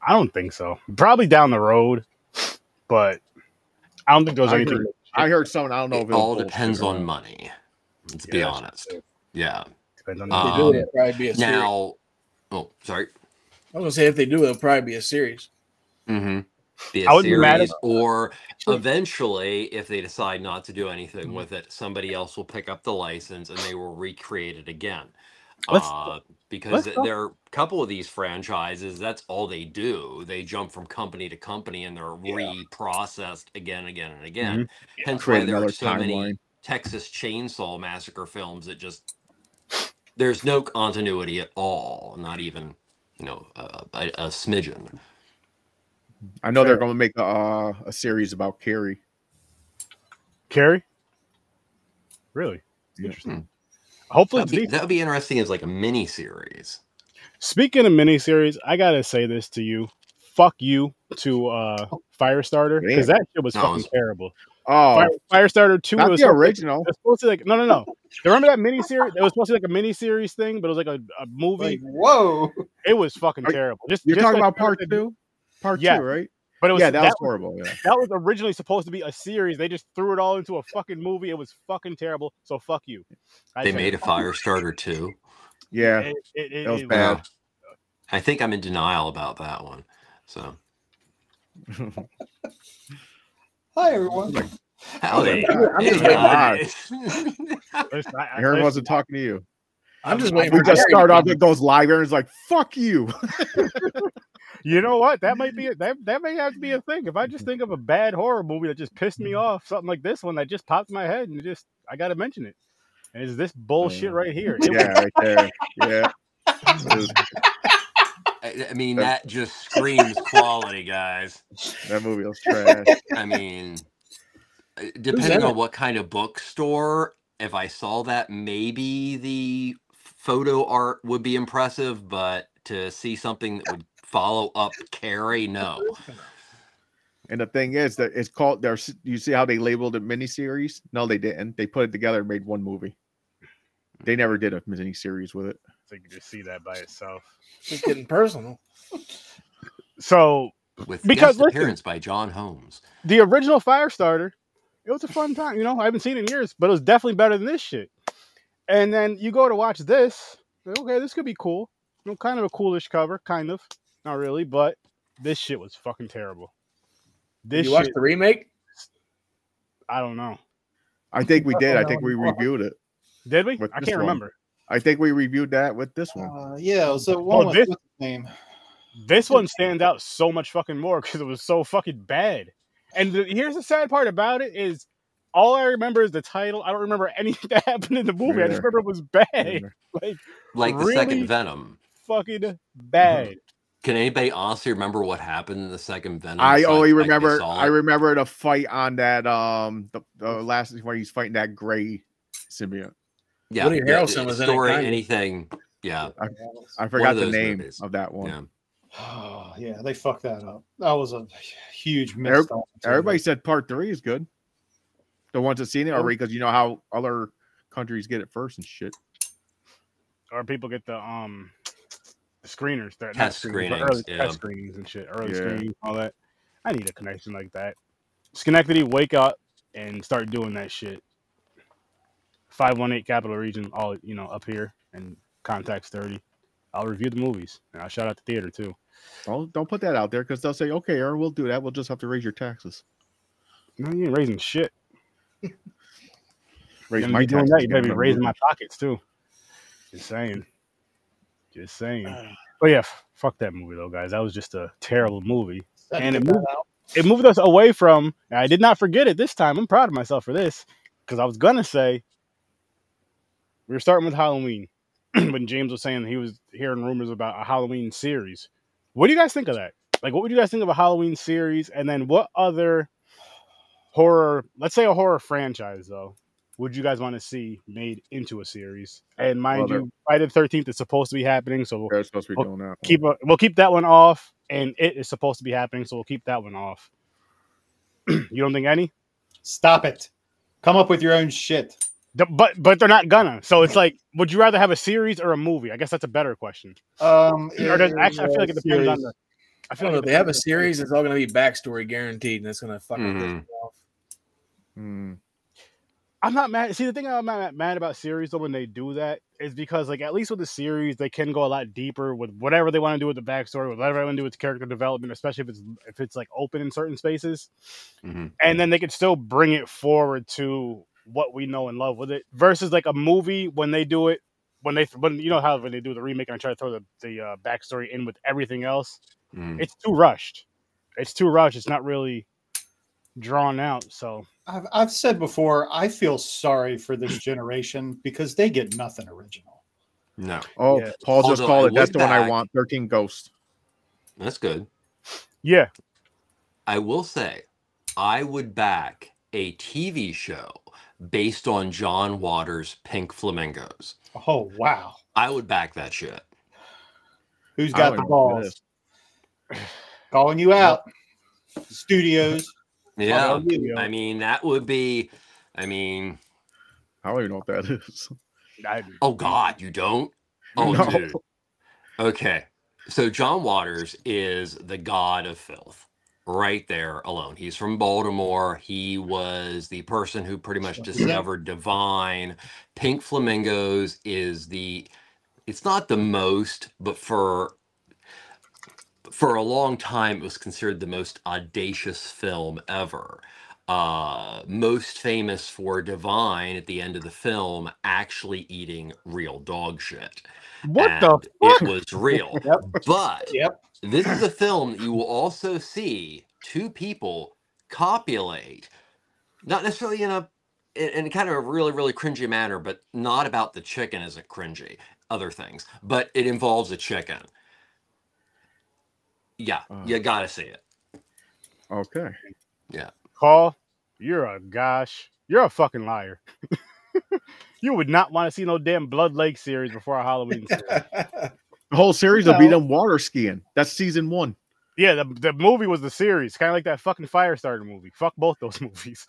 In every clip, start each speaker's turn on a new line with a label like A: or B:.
A: I don't think so. Probably down the road, but I don't think there was anything.
B: I heard something. I don't know if
C: it all depends on money. Let's be honest. Yeah.
A: Depends on
D: If they do, it'll probably be a series.
C: Now, oh, sorry.
D: I was gonna say if they do, it'll probably be a series.
C: Mm-hmm. Be
A: I
C: a
A: wouldn't be mad
C: series, or eventually, if they decide not to do anything with it, somebody else will pick up the license and they will recreate it again. Because there are a couple of these franchises, that's all they do. They jump from company to company and they're reprocessed again, again, and again.
A: Mm-hmm.
C: Hence why there are so many Texas Chainsaw Massacre films that just there's no continuity at all, not even a smidgen.
B: I know they're going to make a series about Carrie.
A: Carrie? Really? Interesting. Hopefully
C: that would be interesting as like a mini series. Speaking
A: of mini series, I gotta say this to you. Fuck you to Firestarter, because that shit was fucking terrible.
B: Oh,
A: Firestarter 2
B: not
A: was
B: the original.
A: It was supposed to like no. Remember that mini series? It was supposed to be like a mini series thing, but it was like a movie.
D: Like, whoa!
A: It was fucking terrible.
B: You're talking about part 2? Part 2, right?
A: But it was,
B: that was horrible. Yeah.
A: That was originally supposed to be a series. They just threw it all into a fucking movie. It was fucking terrible. So fuck you.
C: They made a Firestarter 2.
B: Yeah, it was bad.
C: I think I'm in denial about that one. So,
D: hi everyone.
C: Howdy.
B: Aaron wasn't talking to you.
D: I'm just waiting.
B: We just start off with those live. Aaron's like, "Fuck you."
A: You know what? That might be that may have to be a thing. If I just think of a bad horror movie that just pissed me off, something like this one that just popped in my head, and I got to mention it. And it's this bullshit right here.
B: Right there. Yeah.
C: I mean, that just screams quality, guys.
B: That movie was trash.
C: I mean, depending on what kind of bookstore, if I saw that, maybe the photo art would be impressive, but to see something that would follow up Carrie, no.
B: And the thing is that it's called you see how they labeled it miniseries? No, they didn't. They put it together and made one movie. They never did a miniseries with it.
A: So you can just see that by itself.
D: It's getting personal.
A: So
C: because guest appearance by John Holmes.
A: The original Firestarter, it was a fun time. I haven't seen it in years, but it was definitely better than this shit. And then you go to watch this. Okay, this could be cool. Kind of a coolish cover, kind of. Not really, but this shit was fucking terrible.
D: Did you watch the remake?
A: I don't know.
B: I think we did. I think we reviewed it.
A: Did we? I can't remember.
B: I think we reviewed that with this one.
D: Yeah, so what's the name?
A: This one stands out so much fucking more because it was so fucking bad. And here's the sad part about it is all I remember is the title. I don't remember anything that happened in the movie. I just remember it was bad.
C: Like the second Venom.
A: Fucking bad.
C: Can anybody honestly remember what happened in the second Venom?
B: I only remember. I remember the fight on that. The last where he's fighting that gray symbiote.
C: Yeah,
D: Woody Harrelson was in it.
C: Anything? Yeah,
B: I forgot the name of that one.
D: Yeah. Oh yeah, they fucked that up. That was a huge miss.
B: Everybody said part 3 is good. The ones that seen it already, because you know how other countries get it first and shit.
A: Or people get the screeners,
C: test screenings,
A: test screenings and shit, early screenings, all that. I need a connection like that. Schenectady, wake up and start doing that shit. 518 Capital Region, all up here, and contact Sturdy. I'll review the movies and I'll shout out the theater too.
B: Don't put that out there because they'll say, "Okay, Aaron, we'll do that. We'll just have to raise your taxes."
A: No, you ain't raising shit.
B: Raise
A: my taxes. You better be raising my pockets too. Just saying. But yeah, fuck that movie though, guys. That was just a terrible movie, and it moved us away from. I did not forget it this time. I'm proud of myself for this because I was gonna say we were starting with Halloween when James was saying he was hearing rumors about a Halloween series. What do you guys think of that? Like, what would you guys think of a Halloween series? And then what other horror, let's say a horror franchise though, would you guys want to see made into a series? And mind you, Friday the 13th is supposed to be happening, so
B: we're supposed to be doing that.
A: We'll keep that one off, and it is supposed to be happening, so we'll keep that one off. You don't think any?
D: Stop it! Come up with your own shit.
A: But they're not gonna. So it's like, would you rather have a series or a movie? I guess that's a better question. Or actually, I feel like it depends on the. I
E: I
A: feel
E: don't know.
A: like
E: If they have a series, it's all going to be backstory guaranteed, and it's going to fucking piss me off.
A: I'm not mad. See, the thing I'm not mad about series though when they do that is because like at least with the series they can go a lot deeper with whatever they want to do with the backstory, with whatever they want to do with character development, especially if it's like open in certain spaces, and then they can still bring it forward to what we know and love with it. Versus like a movie when they do it when you know how when they do the remake and I try to throw the backstory in with everything else, it's too rushed. It's too rushed. It's not really drawn out. So.
D: I've said before, I feel sorry for this generation because they get nothing original.
C: No.
B: Oh,
A: Yeah.
B: Paul just called it. That's the one I
C: back.
B: want. 13 Ghosts.
C: That's good.
A: Yeah.
C: I will say, I would back a TV show based on John Waters' Pink Flamingos.
D: Oh, wow.
C: I would back that shit.
D: Who's got the balls? Calling you out. Studios.
C: Yeah. I mean, that would be, I mean.
B: I don't even know what that is.
C: Oh, God, you don't? Oh,
B: No.
C: dude. Okay. So John Waters is the god of filth. Right there alone. He's from Baltimore. He was the person who pretty much discovered Divine. Pink Flamingos is it's not the most, but for a long time, it was considered the most audacious film ever. Most famous for Divine at the end of the film actually eating real dog shit.
A: What
C: and
A: the fuck?
C: It was real. But this is a film that you will also see two people copulate, not necessarily in kind of a really, really cringy manner, but not about the chicken isn't cringy, other things. But it involves a chicken. Yeah, you gotta see it.
B: Okay.
C: Yeah.
A: Paul, you're a fucking liar. You would not want to see no damn Blood Lake series before a Halloween series.
B: The whole series will be them water skiing. That's season 1.
A: Yeah, the movie was the series. Kind of like that fucking Firestarter movie. Fuck both those movies.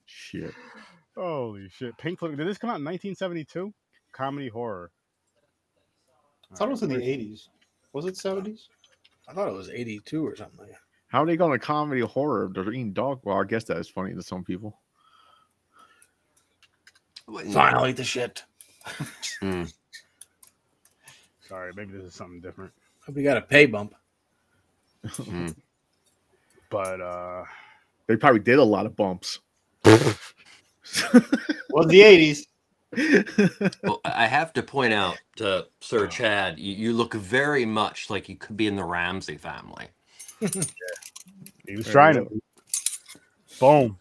B: Shit.
A: Holy shit. Pink Floyd. Did this come out in 1972? Comedy horror.
D: I thought it was in the 80s. Was it 70s?
E: I thought it was 82 or something like that.
B: How are they going to comedy horror? They're eating dog. Well, I guess that is funny to some people.
E: Fine, I'll eat the shit.
A: Sorry, maybe this is something different.
E: Hope you got a pay bump.
A: But
B: they probably did a lot of bumps.
D: Was the 80s.
C: Well, I have to point out to Sir Chad, you look very much like you could be in the Ramsey family.
A: He was trying to. Boom.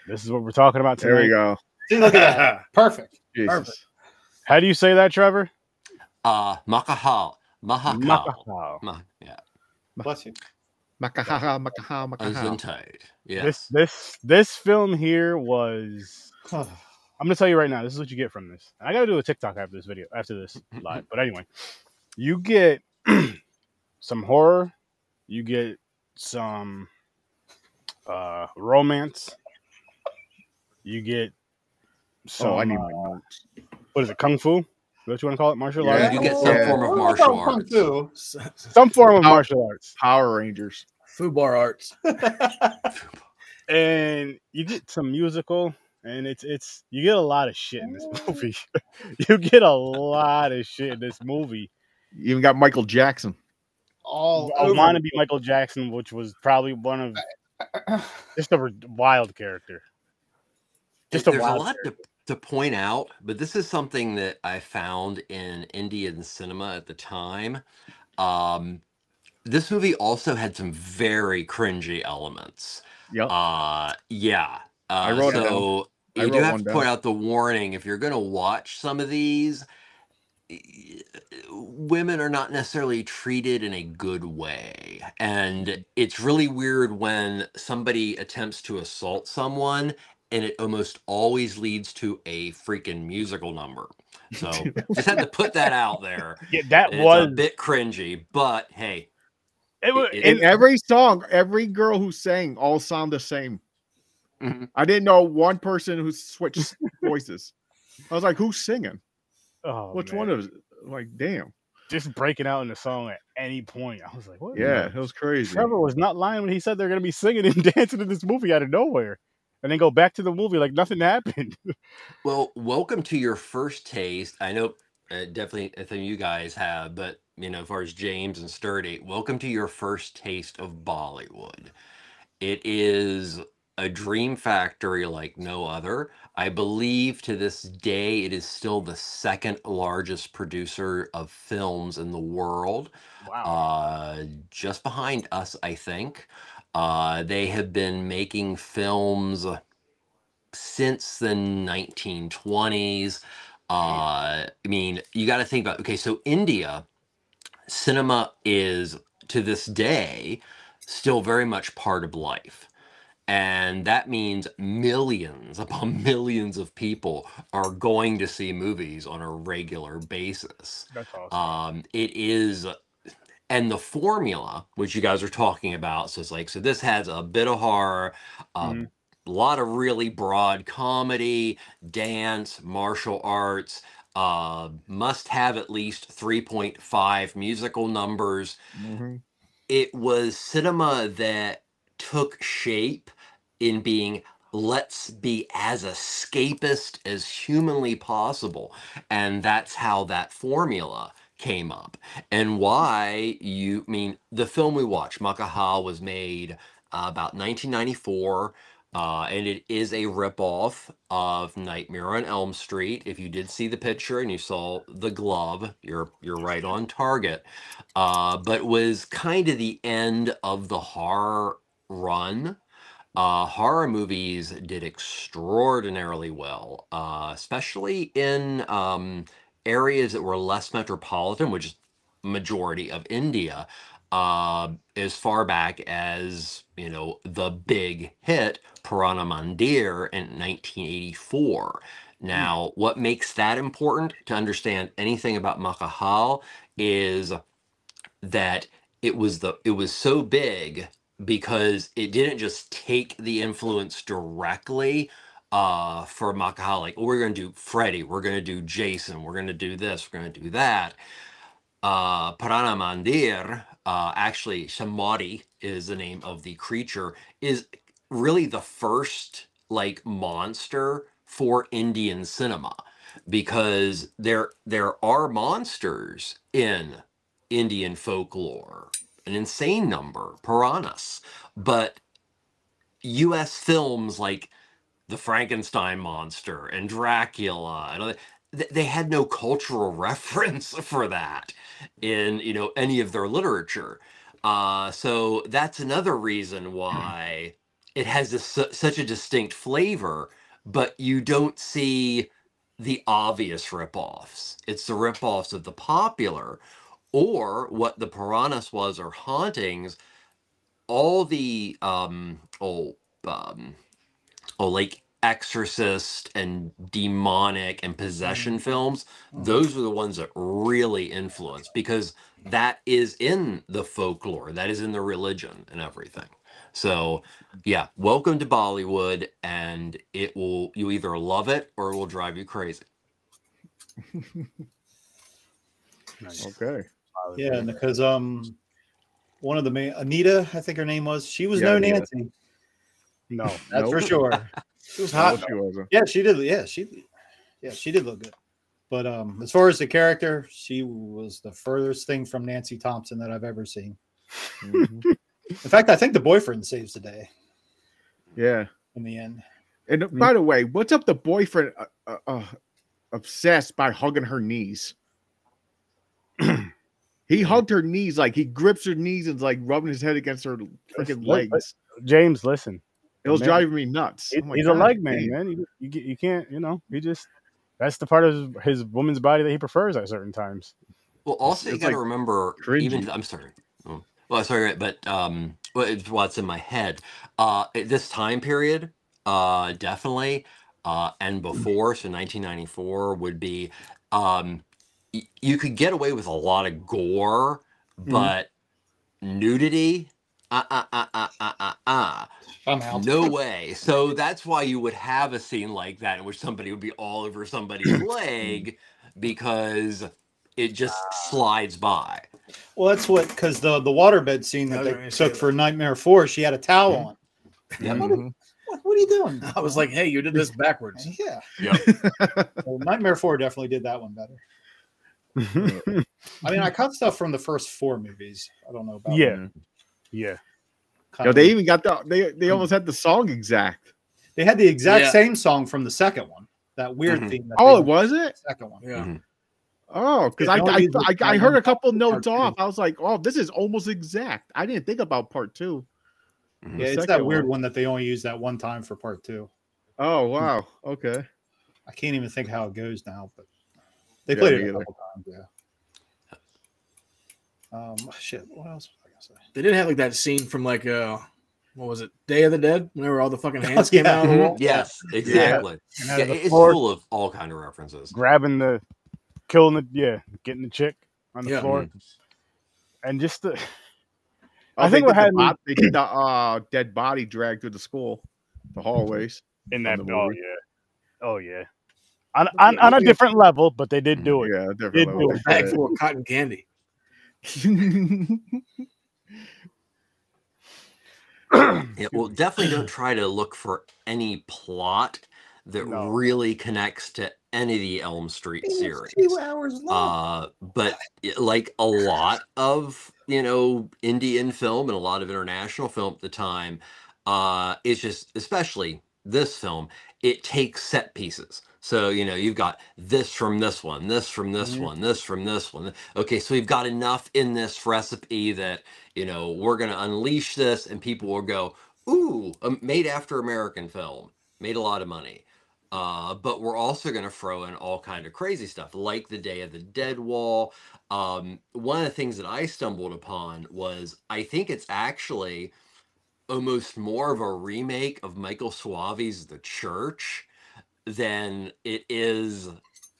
A: This is what we're talking about today.
B: There we go.
D: See, look at that. Perfect.
B: Jesus.
D: Perfect.
A: How do you say that, Trevor?
C: Mahakaal.
D: Yeah. Bless you.
C: Yes.
A: This film here was. I'm gonna tell you right now. This is what you get from this. I gotta do a TikTok after this live. But anyway, you get some horror. You get some romance. You get some.
B: I need my notes.
A: What is it? Kung Fu? What you want to call it? Martial arts?
C: You get some form of martial arts.
A: Some form of martial arts.
B: Power Rangers.
E: Fubar arts.
A: And you get some musical, and it's you get a lot of shit in this movie. You get a lot of shit in this movie.
B: You even got Michael Jackson.
A: I want to be Michael Jackson, which was probably one of just a wild character.
C: There's a lot to point out, but this is something that I found in Indian cinema at the time. This movie also had some very cringy elements.
B: Yep.
C: I
B: wrote it
C: so
B: down.
C: you do have to point out the warning if you're going to watch some of these. Women are not necessarily treated in a good way, and it's really weird when somebody attempts to assault someone and it almost always leads to a freaking musical number. So just had to put that out there.
A: Yeah, that
C: it's
A: was
C: a bit cringy, but hey,
B: in every song, every girl who sang all sound the same. I didn't know one person who switched voices. I was like, who's singing?
A: Oh,
B: Which
A: man.
B: one of like, damn.
A: just breaking out in the song at any point. I was like, what?
B: Yeah, it was crazy.
A: Trevor was not lying when he said they're going to be singing and dancing in this movie out of nowhere. And then go back to the movie like nothing happened.
C: Well, welcome to your first taste. I know definitely I think you guys have, but you know, as far as James and Sturdy, welcome to your first taste of Bollywood. It is a dream factory like no other. I believe to this day it is still the second largest producer of films in the world.
A: Wow.
C: Just behind us, I think. They have been making films since the 1920s. I mean, you got to think about, okay, so India, cinema is to this day still very much part of life. And that means millions upon millions of people are going to see movies on a regular basis.
A: That's awesome.
C: It is, and the formula, which you guys are talking about, so it's like, so this has a bit of horror, a lot of really broad comedy, dance, martial arts, must have at least 3.5 musical numbers. It was cinema that took shape in being, let's be as escapist as humanly possible. And that's how that formula came up. And why the film we watched, Mahakaal, was made about 1994. And it is a ripoff of Nightmare on Elm Street. If you did see the picture and you saw the glove, you're right on target. But was kind of the end of the horror run. Horror movies did extraordinarily well, especially in areas that were less metropolitan, which is majority of India. As far back as, you know, the big hit Purana Mandir in 1984. Now, what makes that important to understand anything about Mahakaal is that it was so big because it didn't just take the influence directly for Mahakaal, like, oh, we're going to do Freddy, we're going to do Jason, we're going to do this, we're going to do that. Purana Mandir, actually Samadhi is the name of the creature, is really the first like monster for Indian cinema, because there are monsters in Indian folklore, an insane number, Puranas, but US films like the Frankenstein monster and Dracula and all that, they had no cultural reference for that in, you know, any of their literature. So that's another reason why it has such a distinct flavor, but you don't see the obvious ripoffs. It's the ripoffs of the popular, or what the Puranas was, or hauntings. All the like Exorcist and demonic and possession films, those are the ones that really influence, because that is in the folklore, that is in the religion and everything. So yeah, welcome to Bollywood, and you either love it or it will drive you crazy.
A: Nice.
B: Okay.
D: Yeah, because one of the main, Anita, I think her name was, she was
B: Yeah,
D: no
B: Anita.
D: Nancy.
A: No.
D: That's for sure. She was hot.
B: No, she wasn't.
D: Yeah, she did. Yeah, she did look good. But as far as the character, she was the furthest thing from Nancy Thompson that I've ever seen. In fact, I think the boyfriend saves the day.
B: Yeah.
D: In the end.
B: And by the way, what's up the boyfriend obsessed by hugging her knees? He hugged her knees, like he grips her knees and like rubbing his head against her freaking legs.
A: James, listen.
B: It was driving me nuts.
A: He's a leg man, man. You can't, you know, that's the part of his woman's body that he prefers at certain times.
C: Well, also you got to
B: like
C: remember,
B: cringy.
C: I'm sorry. Well, sorry, but it's what's in my head. At this time period, definitely, and before, so 1994 would be, you could get away with a lot of gore, but nudity, no way. So that's why you would have a scene like that in which somebody would be all over somebody's leg, because it just slides by.
D: Well, that's because the waterbed scene that they took for Nightmare 4, she had a towel on.
C: Yeah.
D: What are you doing?
E: I was like, hey, you did this backwards.
D: Yeah.
C: Yep.
D: Well, Nightmare 4 definitely did that one better. I mean, I cut stuff from the first 4 movies. I don't know about
A: Yeah.
B: Yo, they even got they almost had the song exact.
D: They had the exact same song from the second one. That weird theme. That
B: was it?
D: Second one.
E: Yeah.
B: Oh, because I heard a couple notes off. I was like, oh, this is almost exact. I didn't think about part 2.
D: Yeah, it's that weird one that they only use that one time for part 2.
B: Oh, wow. Okay.
D: I can't even think how it goes now, but they played it a couple times. Yeah. Shit. What else was I gonna say?
E: They didn't have like that scene from like what was it? Day of the Dead? Whenever all the fucking hands came out.
C: Yes, exactly.
A: Yeah.
C: Yeah, it's full of all kind of references.
A: Grabbing killing getting the chick on the floor, and just the. I think
B: they did the dead body drag through the school, the hallways
A: in that. Oh yeah. On a different level, but they did do it.
B: Yeah, different level.
E: A bag full of cotton candy.
C: Yeah, well, definitely don't try to look for any plot that really connects to any of the Elm Street series.
D: 2 hours long.
C: But like a lot of Indian film and a lot of international film at the time, it's just, especially this film, it takes set pieces. So, you've got this from this one, this from this one, this from this one. Okay, so we've got enough in this recipe that, we're going to unleash this and people will go, ooh, made after American film, made a lot of money. But we're also going to throw in all kind of crazy stuff, like the Day of the Dead wall. One of the things that I stumbled upon was, I think it's actually almost more of a remake of Michael Suave's The Church than it is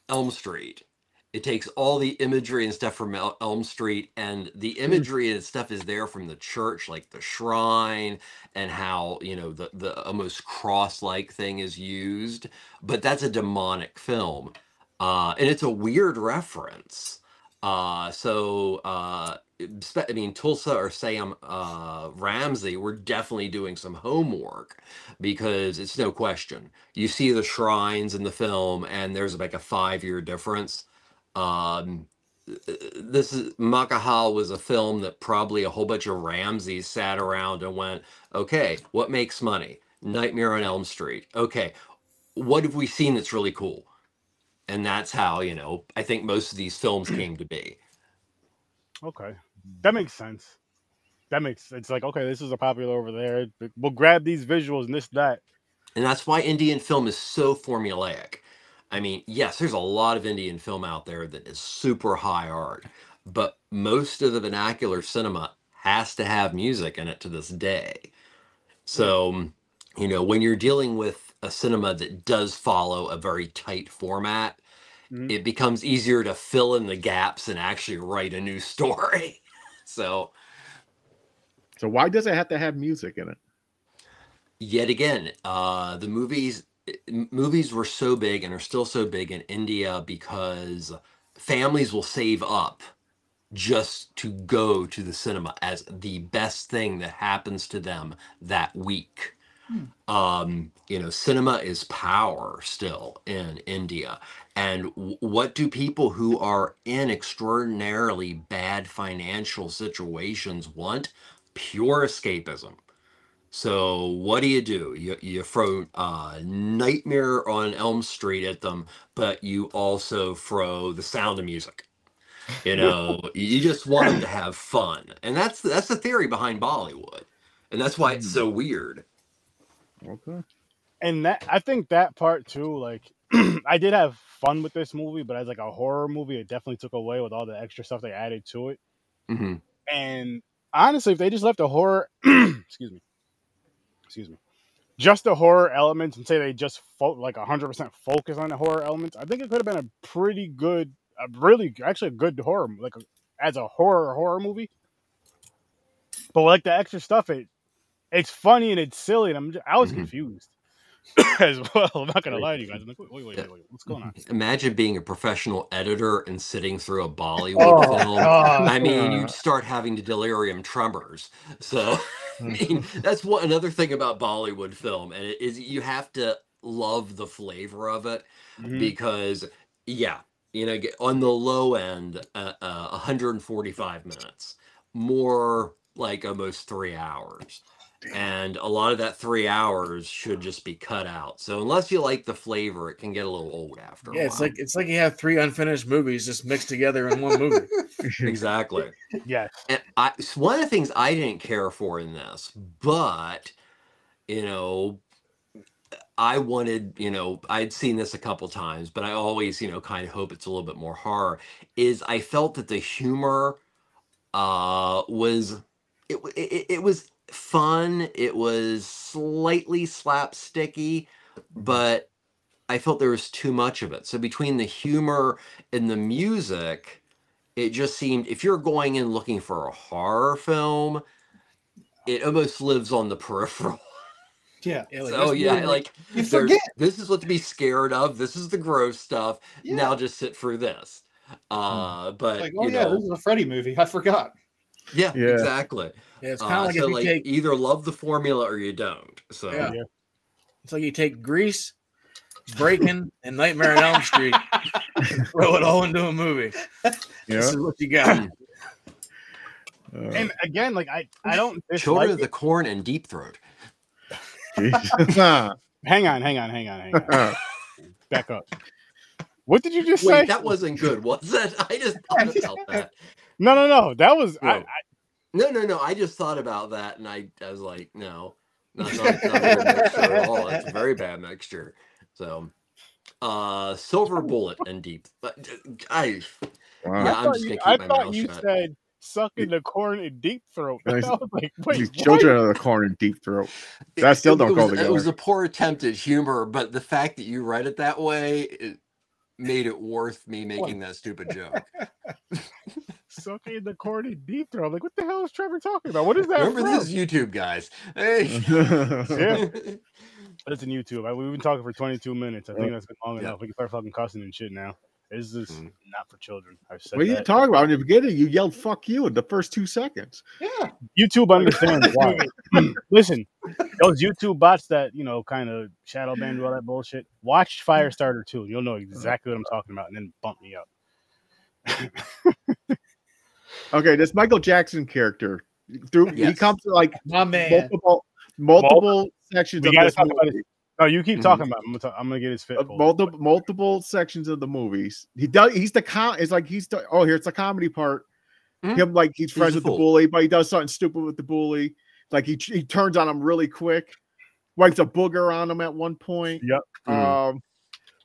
C: Elm Street. It takes all the imagery and stuff from Elm Street, and the imagery and stuff is there from the church, like the shrine and how, the almost cross-like thing is used. But that's a demonic film. And it's a weird reference. I mean, Tulsa or Sam Ramsey were definitely doing some homework, because it's no question. You see the shrines in the film, and there's like a 5-year difference. Mahakaal was a film that probably a whole bunch of Ramseys sat around and went, okay, what makes money? Nightmare on Elm Street. Okay, what have we seen that's really cool? And that's how, I think most of these films came to be.
A: Okay. That makes sense. It's like, okay, this is a popular over there. We'll grab these visuals and that.
C: And that's why Indian film is so formulaic. I mean, yes, there's a lot of Indian film out there that is super high art, but most of the vernacular cinema has to have music in it to this day. So, when you're dealing with a cinema that does follow a very tight format, it becomes easier to fill in the gaps and actually write a new story. So
B: why does it have to have music in it?
C: Yet again, the movies were so big and are still so big in India because families will save up just to go to the cinema as the best thing that happens to them that week. Cinema is power still in India. And what do people who are in extraordinarily bad financial situations want? Pure escapism. So what do? You throw Nightmare on Elm Street at them, but you also throw The Sound of Music. You just want them to have fun. And that's the theory behind Bollywood. And that's why it's so weird.
B: Okay.
A: And I think that part too, like, I did have fun with this movie, but as like a horror movie, it definitely took away with all the extra stuff they added to it.
C: Mm-hmm.
A: And honestly, if they just left the horror, excuse me, just the horror elements and say they just 100% focus on the horror elements, I think it could have been a pretty good, actually a good horror, as a horror movie. But like the extra stuff, it's funny and it's silly, and I was confused. as well. I'm not gonna lie to you guys. I'm like, wait, what's going on?
C: Imagine being a professional editor and sitting through a Bollywood film.
D: God.
C: I mean, you'd start having delirium tremors. So, I mean, that's another thing about Bollywood film, and it is you have to love the flavor of it because, yeah, you know, on the low end, 145 minutes, more like almost 3 hours. And a lot of that 3 hours should just be cut out. So unless you like the flavor, it can get a little old after a while.
E: It's like you have 3 unfinished movies just mixed together in one movie.
C: Exactly.
A: Yeah.
C: And one of the things I didn't care for in this, but you know, I wanted, you know, I'd seen this a couple times, but I always, you know, kind of hope it's a little bit more horror. Is I felt that the humor was it was fun. It was slightly slapsticky, but I felt there was too much of it. So between the humor and the music, it just seemed, if you're going in looking for a horror film, it almost lives on the peripheral.
D: Yeah.
C: So yeah, like
D: you forget.
C: This is what to be scared of. This is the gross stuff. Yeah. Now just sit through this. But
D: like, oh yeah, this is a Freddy movie. I forgot.
C: Yeah, exactly.
E: Yeah, it's kind of like
C: so
E: if you take
C: either love the formula or you don't. So
E: yeah. It's like you take Grease, Breaking, and Nightmare on Elm Street, and throw it all into a movie. This is what you got.
A: And again, like I don't
C: Children of the Corn and Deep Throat.
A: Hang on. Back up. What did you just say?
C: That wasn't good, was it? I just thought about that.
A: No. That was
C: No. I just thought about that, and I was like, no, not a good mixture at all. It's a very bad mixture. So, Silver Bullet and Deep. I'm just gonna keep my mouth shut.
A: Said sucking the corn in Deep Throat. I was like, wait,
B: Children of the Corn in Deep Throat. That still don't go together.
C: It was a poor attempt at humor, but the fact that you read it that way, it made it worth me making that stupid joke.
A: Sucking the corn in Deep Throat. Like, what the hell is Trevor talking about? What is that?
C: Remember this YouTube, guys? Hey.
A: Yeah. It's in YouTube. We've been talking for 22 minutes. I think that's been long enough. We can start fucking cussing and shit now. This is not for children. I've said
B: what are you talking about? In the beginning, you yelled "fuck you" in the first 2 seconds.
D: Yeah.
A: YouTube understands why. Listen, those YouTube bots that, you know, kind of shadow ban do all that bullshit. Watch Firestarter 2. You'll know exactly what I'm talking about, and then bump me up.
B: Okay, this Michael Jackson character, he comes to like
D: my man.
B: multiple sections of this movie.
A: No, you keep talking about him. I'm gonna get his fit.
B: Multiple sections of the movies. He's the here's the comedy part. Him, like, he's friends with the bully, but he does something stupid with the bully. Like he turns on him really quick, wipes a booger on him at one point.
A: Yep.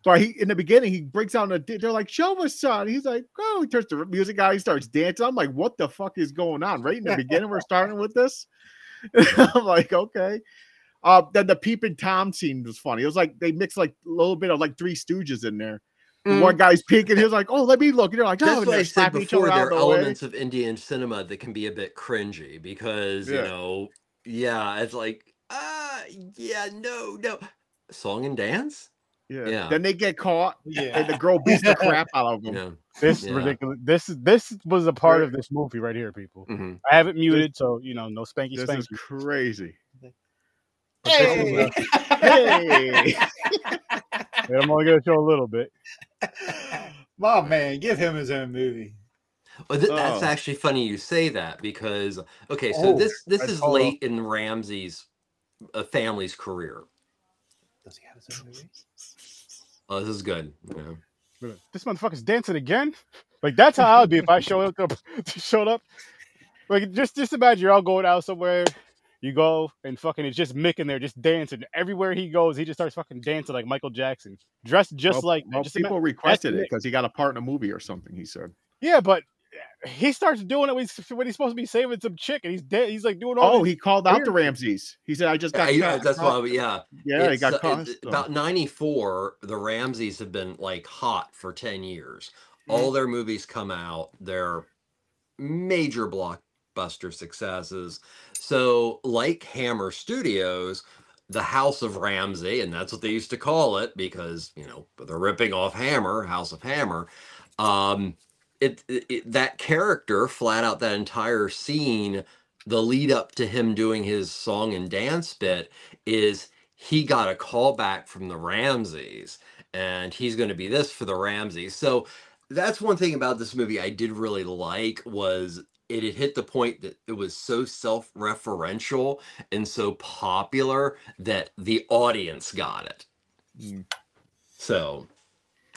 B: But in the beginning, he breaks out they're like, "Show us, son." He's like, "Oh," he turns the music on, he starts dancing. I'm like, what the fuck is going on? Right in the beginning, we're starting with this. I'm like, okay. Then the peeping Tom scene was funny. It was like they mixed like a little bit of like Three Stooges in there. One guy's peeking, he was like, "Oh, let me look." And they're like, "Oh,"
C: that's what I said before. There are elements of Indian cinema that can be a bit cringy because you know, it's like, no, song and dance. Yeah.
B: Then they get caught. And the girl beats the crap out of them.
A: Yeah. This is ridiculous. This was a part of this movie right here, people. I have it muted, so you know, no spanky.
B: This is crazy.
A: Hey! Hey! I'm only gonna show a little bit.
D: My man, give him his own movie.
C: Well, that's actually funny you say that because this is late in Ramsey's family's career.
D: Does he have his own movie?
C: Oh, this is good. Yeah.
A: This motherfucker's dancing again. Like that's how I would be if I showed up. Like just imagine you're all going out somewhere. You go and fucking it's just Mick in there just dancing. Everywhere he goes, he just starts fucking dancing like Michael Jackson. Dressed just like
B: people requested it because he got a part in a movie or something, he said.
A: Yeah, but he starts doing it when he's supposed to be saving some chick and he's dead. He's like doing all
B: he called out the Ramseys. He said, "I just got caught."
C: That's why
B: he got caught.
C: About 94, the Ramseys have been like hot for 10 years. All their movies come out, they're major blockbuster successes. So, like Hammer Studios, the House of Ramsey, and that's what they used to call it because, you know, they're ripping off Hammer, House of Hammer. That character, flat out, that entire scene, the lead up to him doing his song and dance bit is he got a call back from the Ramseys, and he's going to be this for the Ramseys. So that's one thing about this movie I did really like, was it had hit the point that it was so self-referential and so popular that the audience got it. So,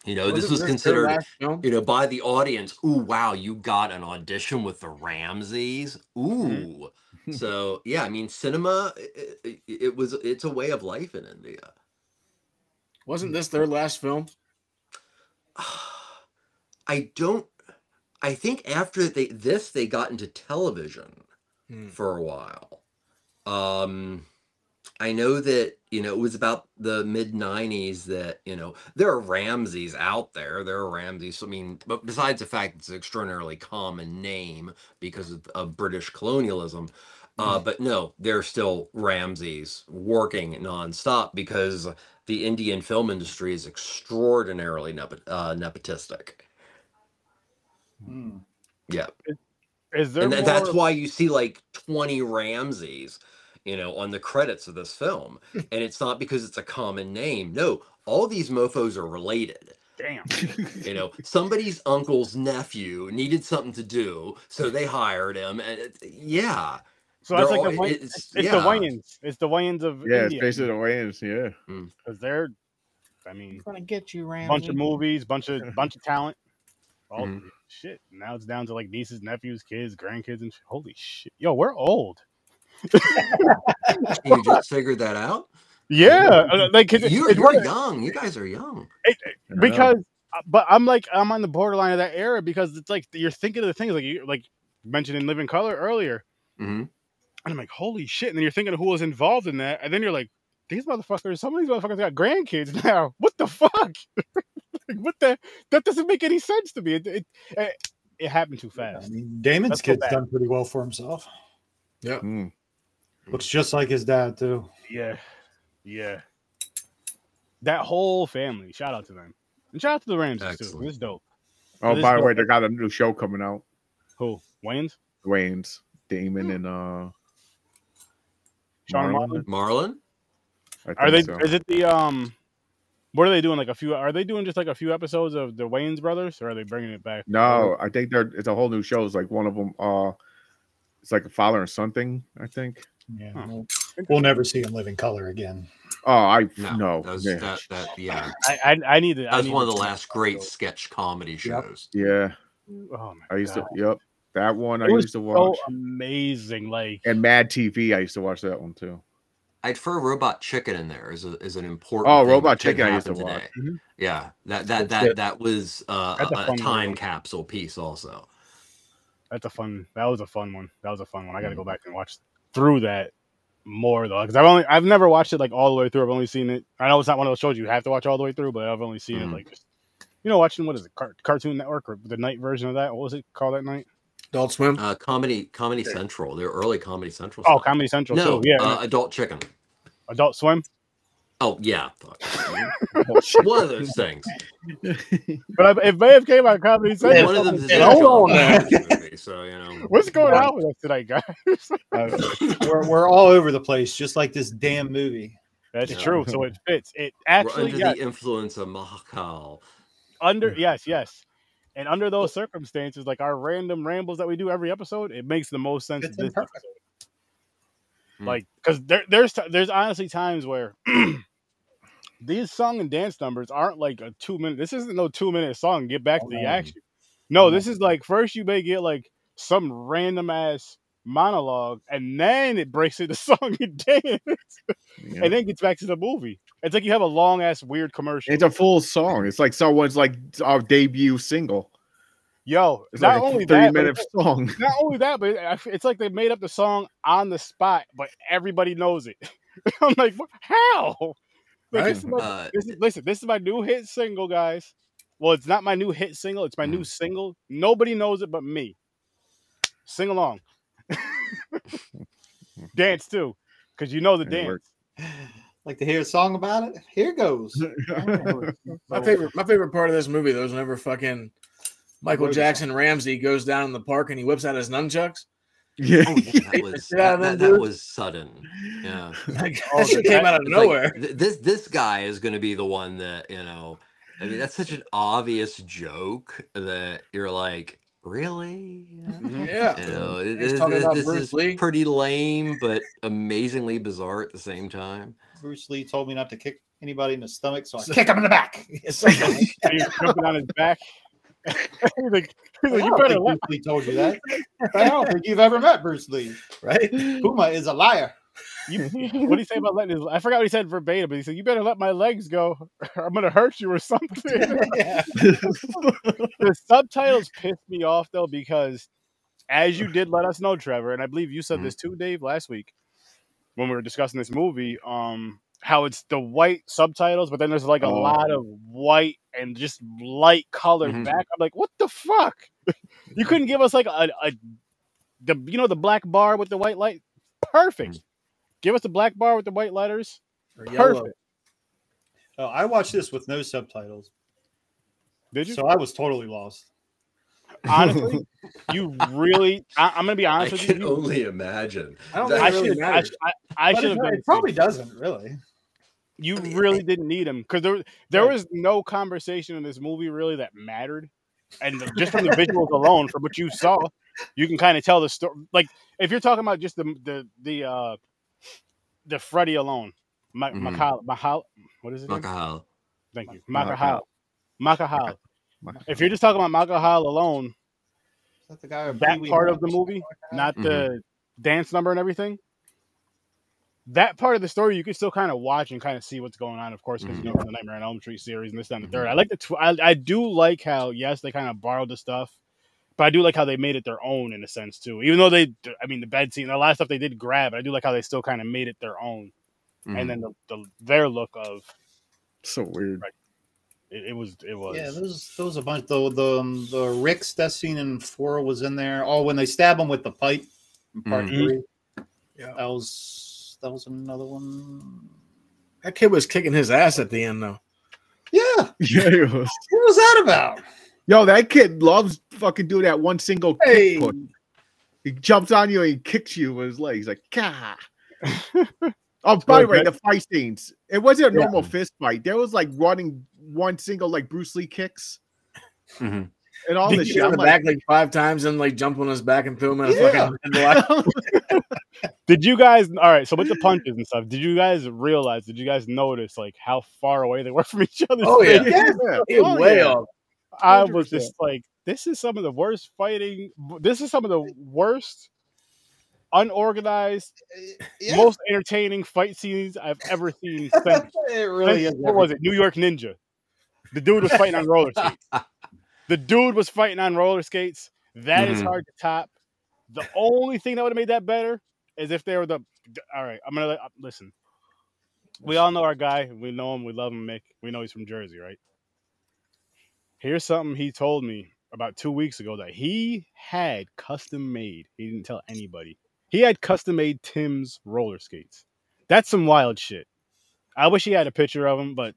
C: you know, this was considered, you know, by the audience, ooh, wow, you got an audition with the Ramseys. Ooh. So, yeah, I mean, cinema, it's a way of life in India.
E: Wasn't this their last film?
C: I think after they got into television for a while. I know that, you know, it was about the mid-90s that, you know, there are Ramseys out there. There are Ramseys. I mean, but besides the fact it's an extraordinarily common name because of British colonialism, but no, there are still Ramseys working nonstop because the Indian film industry is extraordinarily nepotistic. Yeah.
A: Is there
C: that's why you see like 20 Ramseys, you know, on the credits of this film. And it's not because it's a common name. No, all these mofos are related.
A: Damn.
C: You know, somebody's uncle's nephew needed something to do, so they hired him. And yeah.
A: So that's like it's the Wayans. It's the Wayans of India.
B: It's basically the Wayans, yeah.
A: Because they're, I mean,
E: gonna get you, Ramsey.
A: Bunch of movies, bunch of talent. All shit. Now it's down to like nieces, nephews, kids, grandkids, and holy shit. Yo, we're old.
C: You just figured that out?
A: Yeah. Like
C: you're young. You guys are young.
A: Because but I'm on the borderline of that era because it's like you're thinking of the things like you mentioned in Living Color earlier. And I'm like, holy shit. And then you're thinking of who was involved in that. And then you're like, some of these motherfuckers got grandkids now. What the fuck? That doesn't make any sense to me. It happened too fast.
D: I mean, Damon's kid's done pretty well for himself.
E: Yeah.
D: Looks just like his dad, too.
A: Yeah. That whole family. Shout out to them. And shout out to the Ramseys, too. It's dope.
B: Oh, by the way, they got a new show coming out.
A: Who? Wayans?
B: Wayans. Damon and
A: Sean
C: Marlon?
A: Are they? So. Is it the What are they doing? Are they doing just like a few episodes of the Wayans brothers, or are they bringing it back?
B: No, I think it's a whole new show. It's like one of them. It's like a father and son thing, I think.
D: Yeah, we'll never see him Living Color again.
B: Oh,
C: no.
A: Yeah. I need to.
C: That was one of the last great sketch comedy shows.
B: Yeah.
A: Oh my
B: I used
A: God.
B: to. Yep. That one I used to watch.
A: So amazing,
B: and Mad TV. I used to watch that one too.
C: I'd throw Robot Chicken in there as an important.
B: Oh, Robot Chicken! I used to watch.
C: Yeah, that was a time capsule piece also.
A: That was a fun one. I got to go back and watch through that more though, because I've never watched it like all the way through. I've only seen it. I know it's not one of those shows you have to watch all the way through, but I've only seen it like just watching what is it, Cartoon Network or the night version of that. What was it called that night?
E: Adult Swim,
C: Comedy Central. Their early Comedy Central.
A: Oh, Comedy Central.
C: No,
A: too. Yeah.
C: Adult Chicken.
A: Adult Swim.
C: Oh yeah, one of those things.
A: But it may have came out Comedy Central.
C: One of them is so
A: what's going on with us tonight, guys?
D: we're all over the place, just like this damn movie.
A: That's true. So it fits. It actually
C: we're under the influence of Mahakaal.
A: Yes. And under those circumstances, like our random rambles that we do every episode, it makes the most sense. This episode. Like, because there's honestly times where these song and dance numbers aren't like a 2 minute. This isn't no 2 minute song. Get back to the action. No, this is like first you may get like some random ass monologue, and then it breaks into song and dance, and then gets back to the movie. It's like you have a long ass weird commercial.
B: It's a full song. It's like someone's like our debut single.
A: Yo,
B: it's
A: not
B: like
A: only
B: 30-minute song.
A: Not only that, but it's like they made up the song on the spot, but everybody knows it. I'm like, how? Like,
E: right.
A: Listen, this is my new hit single, guys. Well, it's not my new hit single. It's my new single. Nobody knows it but me. Sing along. Dance too, because you know the dance.
D: Like to hear a song about it? Here goes.
E: My favorite part of this movie though is whenever fucking Michael Jackson Ramsey goes down in the park and he whips out his nunchucks.
C: Yeah, that was sudden. Yeah,
E: that shit came out of nowhere.
C: Like, this guy is going to be the one that, you know. I mean, that's such an obvious joke that you're like, really?
E: Yeah.
C: You know, this is pretty lame, but amazingly bizarre at the same time.
D: Bruce Lee told me not to kick anybody in the stomach, so I kick him in the back.
A: He's jumping on his back. like,
D: you better let Bruce Lee told you that. I don't think you've ever met Bruce Lee, right? Puma is a liar.
A: What do you say about letting his? I forgot what he said verbatim, but he said, "You better let my legs go, or I'm gonna hurt you or something." The subtitles pissed me off though, because as you did let us know, Trevor, and I believe you said this too, Dave, last week when we were discussing this movie, how it's the white subtitles, but then there's like a lot of white and just light colored back. I'm like, what the fuck? You couldn't give us like the black bar with the white light? Perfect. Give us the black bar with the white letters. Perfect.
D: Oh, I watched this with no subtitles.
A: Did you?
D: So I was totally lost.
A: Honestly, you really. I'm gonna be honest with you.
C: I can only imagine.
E: I should
A: have.
D: It probably doesn't really.
A: You really didn't need him because there was no conversation in this movie really that mattered, and just from the visuals alone, from what you saw, you can kind of tell the story. Like if you're talking about just the Freddy alone, Mahakaal, what is it?
C: Mahakaal.
A: Thank you, Mahakaal. If you're just talking about Mahakaal alone,
D: is that the guy
A: that part of the movie, not the dance number and everything. That part of the story you can still kind of watch and kind of see what's going on, of course, because you know from the Nightmare on Elm Street series and this and the third. I like I do like how they kind of borrowed the stuff, but I do like how they made it their own in a sense too. Even though the bed scene, the last stuff they did grab, I do like how they still kind of made it their own. And then their look of
B: so weird.
A: Right, it was.
D: Yeah, there was a bunch. The Rick's death scene in 4 was in there. Oh, when they stab him with the pipe in part 3. Yeah, that was another one.
E: That kid was kicking his ass at the end, though.
D: Yeah,
B: he was.
D: What was that about?
B: Yo, that kid loves fucking doing that one single kick put. He jumps on you and he kicks you with his legs, like, Gah. Oh, by the way, the fight scenes. It wasn't a normal fist fight. There was like running one single like Bruce Lee kicks. And all this shit.
E: On the back like 5 times and like jump on his back and throw him in a fucking
A: Did you guys all right, so with the punches and stuff, did you guys notice like how far away they were from each other?
E: Oh yeah. Way off.
A: I was just like, this is some of the worst fighting. This is some of the worst unorganized, most entertaining fight scenes I've ever seen.
D: It really is.
A: What was it? New York Ninja. The dude was fighting on roller skates. That is hard to top. The only thing that would have made that better is if they were all right, I'm gonna listen. We all know our guy. We know him. We love him, Mick. We know he's from Jersey, right? Here's something he told me about 2 weeks ago that he had custom made. He didn't tell anybody. He had custom made Tim's roller skates. That's some wild shit. I wish he had a picture of him, but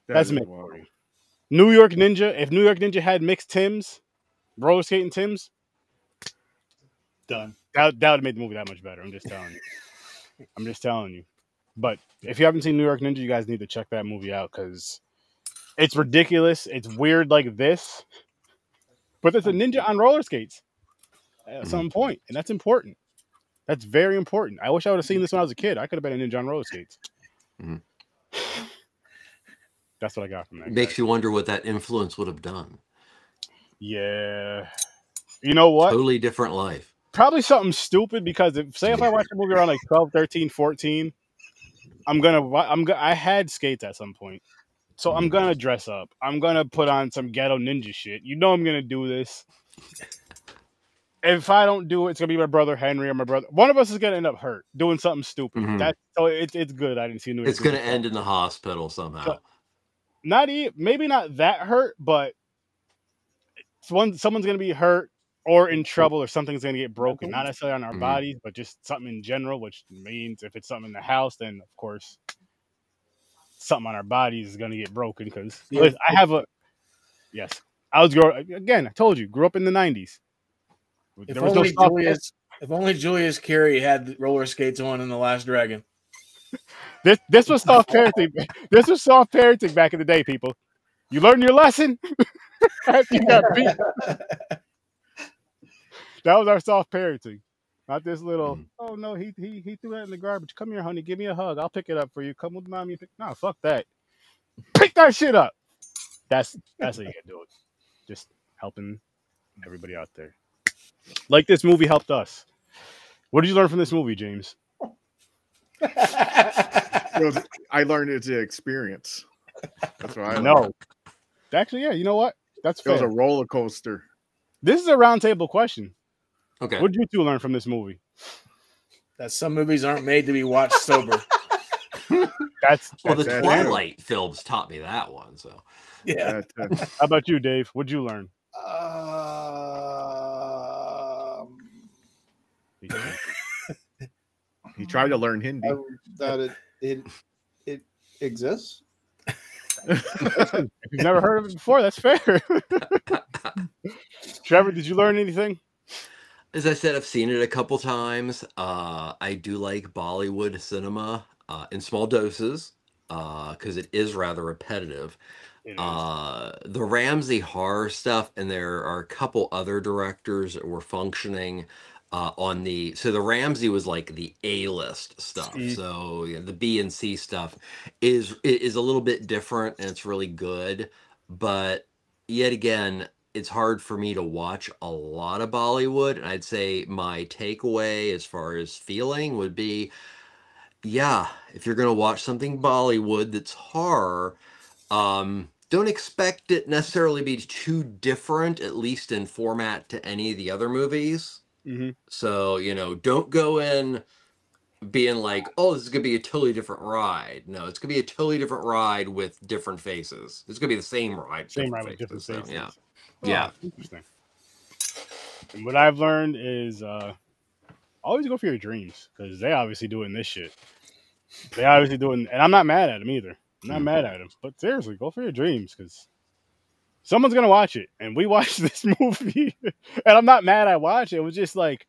A: that's Mick. New York Ninja. If New York Ninja had mixed Tim's, roller skating Tim's,
D: done.
A: That would have made the movie that much better. I'm just telling you. But if you haven't seen New York Ninja, you guys need to check that movie out because it's ridiculous. It's weird like this, but it's a ninja on roller skates at some point, and that's important. That's very important. I wish I would have seen this when I was a kid. I could have been a ninja on roller skates. That's what I got from that.
C: Makes you wonder what that influence would have done.
A: Yeah. You know what?
C: Totally different life.
A: Probably something stupid because if I watch a movie around like 12, 13, 14, I had skates at some point. So I'm going to dress up. I'm going to put on some ghetto ninja shit. You know I'm going to do this. If I don't do it, it's going to be my brother Henry or my brother. One of us is going to end up hurt doing something stupid. So it's good. I didn't see
C: It's going to end in the hospital somehow.
A: So, maybe not that hurt, but someone's going to be hurt or in trouble or something's going to get broken. Not necessarily on our bodies, but just something in general, which means if it's something in the house, then of course something on our bodies is gonna get broken because I have a I was again. I told you, grew up in the '90s.
E: If only Julius Carey had roller skates on in The Last Dragon.
A: This was soft parenting. This was soft parenting back in the day, people. You learned your lesson after you got beat. That was our soft parenting. Not this little, oh no, he threw that in the garbage. Come here, honey, give me a hug. I'll pick it up for you. Come with mommy. No, fuck that. Pick that shit up. That's how you gotta do it. Just helping everybody out there. Like this movie helped us. What did you learn from this movie, James?
B: I learned it's an experience. That's what I
A: know. Actually, yeah, you know what? That's fair.
B: It was a roller coaster.
A: This is a roundtable question.
C: Okay.
A: What did you two learn from this movie?
E: That some movies aren't made to be watched sober.
A: That's
C: the Twilight films taught me that one. So
E: yeah.
A: How about you, Dave? What'd you learn?
B: He tried to learn Hindi.
D: That it exists.
A: If you've never heard of it before, that's fair. Trevor, did you learn anything?
C: As I said, I've seen it a couple times. I do like Bollywood cinema in small doses because it is rather repetitive. The Ramsey horror stuff, and there are a couple other directors that were functioning on so the Ramsey was like the A-list stuff. So yeah, the B and C stuff is a little bit different, and it's really good. But yet again, it's hard for me to watch a lot of Bollywood. And I'd say my takeaway as far as feeling would be, yeah, if you're going to watch something Bollywood that's horror, don't expect it necessarily to be too different, at least in format, to any of the other movies.
A: Mm-hmm.
C: So, don't go in being like, oh, this is going to be a totally different ride. No, it's going to be a totally different ride with different faces. It's going to be the same ride.
A: Same ride with different faces.
C: So, yeah.
A: Oh, yeah. Interesting. And what I've learned is always go for your dreams, because they obviously doing this shit. They obviously doing, and I'm not mad at them either. I'm not mad at them. But seriously, go for your dreams, because someone's going to watch it. And we watched this movie. And I'm not mad I watched it. It was just like,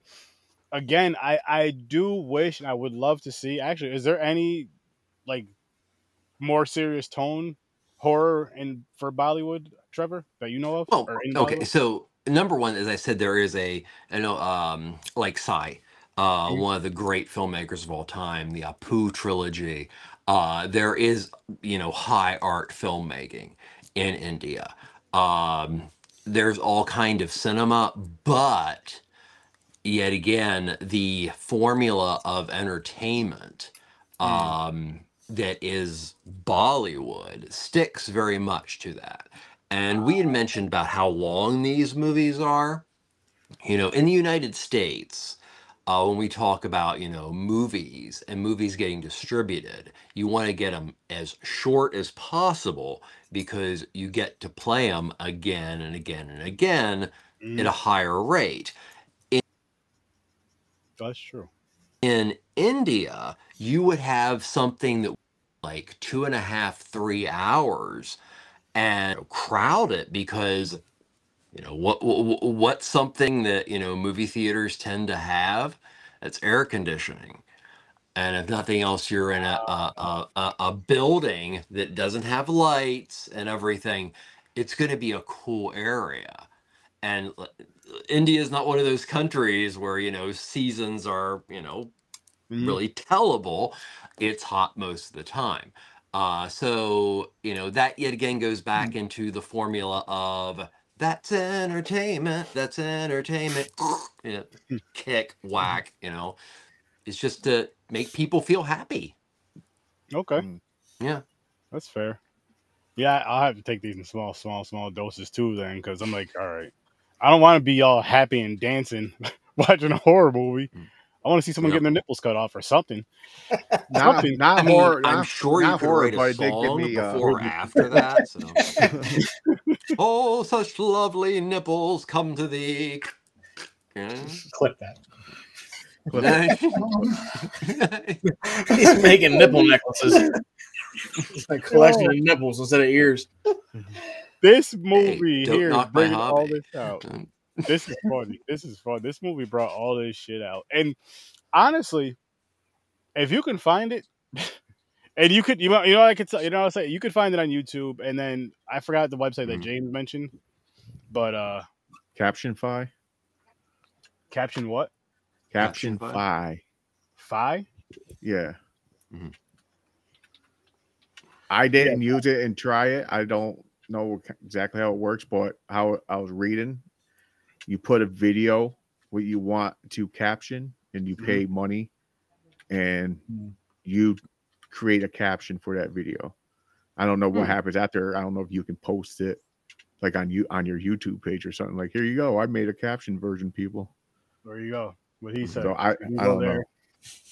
A: again, I do wish, and I would love to see, actually, is there any like more serious tone horror for Bollywood, Trevor, that you know of?
C: Oh, okay. So number one, as I said, there is like Sai, one of the great filmmakers of all time, the Apu trilogy. There is, high art filmmaking in India. There's all kind of cinema, but yet again, the formula of entertainment that is Bollywood sticks very much to that. And we had mentioned about how long these movies are. In the United States, when we talk about, movies and movies getting distributed, you want to get them as short as possible because you get to play them again and again and again at a higher rate.
A: That's true.
C: In India, you would have something that like 2.5, 3 hours and crowd it because, what's something that, movie theaters tend to have? That's air conditioning. And if nothing else, you're in a building that doesn't have lights and everything. It's going to be a cool area. And India is not one of those countries where, seasons are, really tellable. It's hot most of the time. So, that yet again goes back into the formula of that's entertainment. Kick, whack, It's just to make people feel happy.
A: Okay.
C: Yeah.
A: That's fair. Yeah, I'll have to take these in small doses too then, because I'm like, all right. I don't want to be all happy and dancing watching a horror movie. I want to see someone getting their nipples cut off or something.
B: Not horror.
C: I'm sure you could write a song before or after that. So. Oh, such lovely nipples come to thee.
D: Clip that.
E: He's making nipple necklaces. It's like collection of nipples instead of ears.
A: This movie here is
C: knock my
A: bringing all
C: hobby.
A: this out. This is funny. This is fun. This movie brought all this shit out. And honestly, if you can find it, and you could, I could, I'll say you could find it on YouTube. And then I forgot the website that James mentioned, but
B: Caption-Fi.
A: Caption what?
B: Caption-Fi.
A: Fi?
B: Yeah. I didn't use it and try it. I don't know exactly how it works, but how I was reading, you put a video what you want to caption, and you pay money, and you create a caption for that video. I don't know what happens after. I don't know if you can post it like on your YouTube page or something. Like, here you go, I made a caption version, people.
A: There you go. What he said.
B: So I don't know.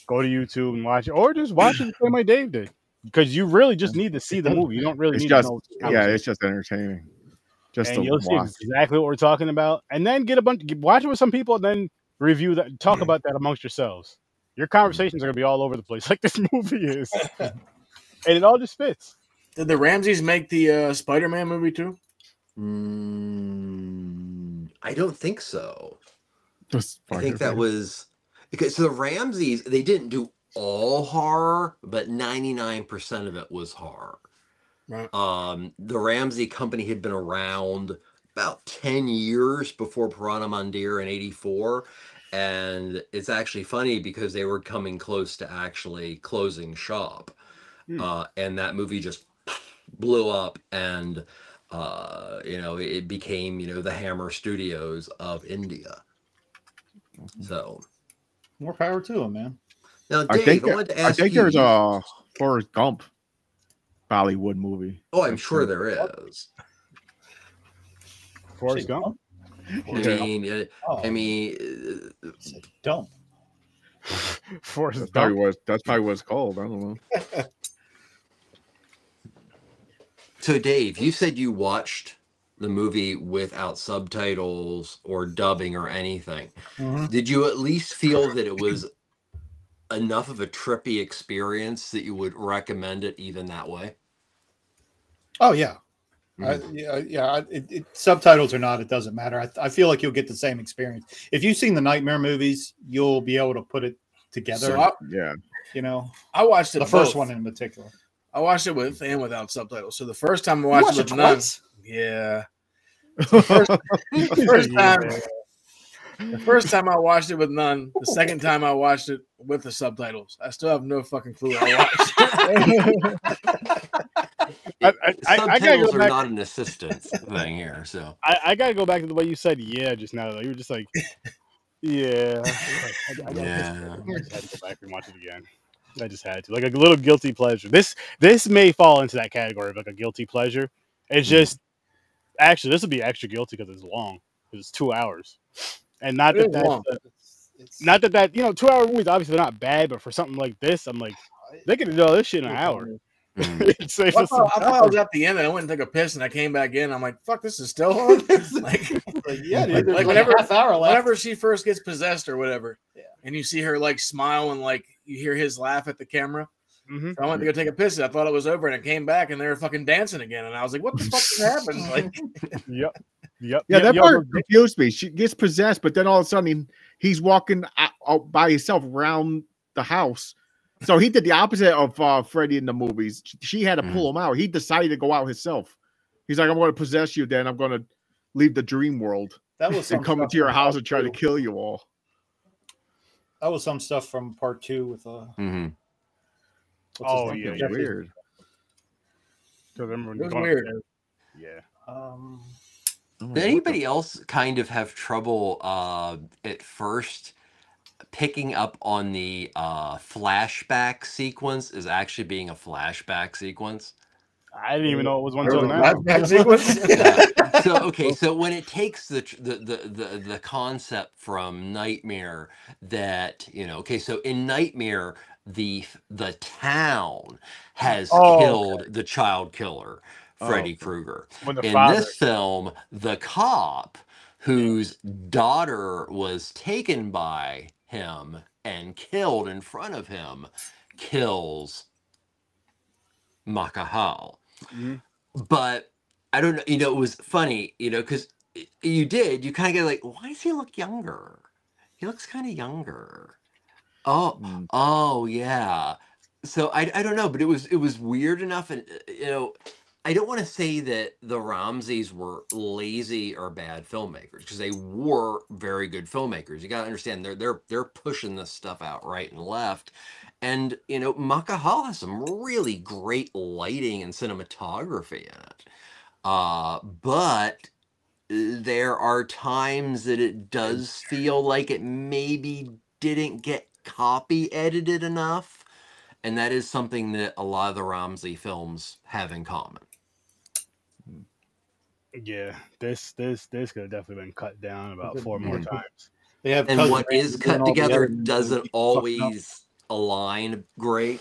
A: Go to YouTube and watch it, or just watch it the same way Dave did. Because you really just need to see the movie. You don't really need to know.
B: It's just entertaining. And
A: you'll see exactly what we're talking about, and then watch it with some people, and then review that, talk about that amongst yourselves. Your conversations are gonna be all over the place, like this movie is, and it all just fits.
E: Did the Ramseys make the Spider-Man movie too?
C: I don't think so.
B: I
C: think that was because so the Ramseys, they didn't do all horror, but 99% of it was horror.
E: Right.
C: The Ramsey company had been around about 10 years before Piranha Mandir in 84. And it's actually funny because they were coming close to actually closing shop. And that movie just blew up, and it became, the Hammer Studios of India. So
D: more power to them, man.
C: Now, Dave, I wanted to ask you.
B: I think there's a Forrest Gump Bollywood movie.
C: Oh, I'm sure there is.
A: Forrest Gump?
C: I mean,
D: don't.
A: Forrest
B: Gump. That's probably what it's called. I don't know.
C: So, Dave, you said you watched the movie without subtitles or dubbing or anything. Did you at least feel that it was enough of a trippy experience that you would recommend it even that way?
D: Oh yeah. Subtitles or not, it doesn't matter. I feel like you'll get the same experience. If you've seen the Nightmare movies, you'll be able to put it together.
E: So
D: I
E: watched it
D: the first one in particular.
E: I watched it with and without subtitles. So the first time I watched it with none. Yeah. The first time I watched it with none. The second time I watched it with the subtitles. I still have no fucking clue what I watched.
C: Subtitles are not an assistance thing here. So
A: I gotta go back to the way you said just now. You were just like, yeah. I just had to go back and watch it again. I just had to, like, a little guilty pleasure. This may fall into that category of like a guilty pleasure. It's just actually this would be extra guilty because it's long. Because it's 2 hours. And not that 2 hour movies obviously they're not bad, but for something like this, I'm like, they could do all this shit in an hour.
E: I thought I was at the end and I went and took a piss and I came back in. I'm like, fuck, this is still on. Whenever she first gets possessed or whatever, and you see her like smile and like you hear his laugh at the camera. So I went to go take a piss. I thought it was over and I came back and they were fucking dancing again. And I was like, what the fuck just happened? Like,
A: Yep.
B: That part confused me. She gets possessed, but then all of a sudden he's walking out by himself around the house. So he did the opposite of Freddy in the movies. She had to pull him out. He decided to go out himself. He's like, I'm going to possess you. Then I'm going to leave the dream world.
D: That was
B: and come into your house and try to kill you all.
D: That was some stuff from part 2 with
B: weird.
A: So
E: it was weird.
A: Yeah.
C: Did anybody else kind of have trouble at first picking up on the flashback sequence as actually being a flashback sequence?
A: I didn't even know it was one until now.
C: So when it takes the concept from Nightmare that, so in Nightmare the town has killed the child killer, Freddy Krueger. In this film, the cop whose daughter was taken by him and killed in front of him kills Mahakaal. But I don't know, you know, it was funny, you know, because you kind of get like, why does he look younger? He looks kind of younger. Oh yeah. So I don't know, but it was weird enough, and you know, I don't want to say that the Ramses were lazy or bad filmmakers, because they were very good filmmakers. You got to understand they're pushing this stuff out right and left, and you know, Mahakaal has some really great lighting and cinematography in it, but there are times that it does feel like it maybe didn't get copy edited enough, and that is something that a lot of the Ramsey films have in common.
A: Yeah, this could have definitely been cut down about 4 more times.
D: They have,
C: and what is cut together doesn't always align great.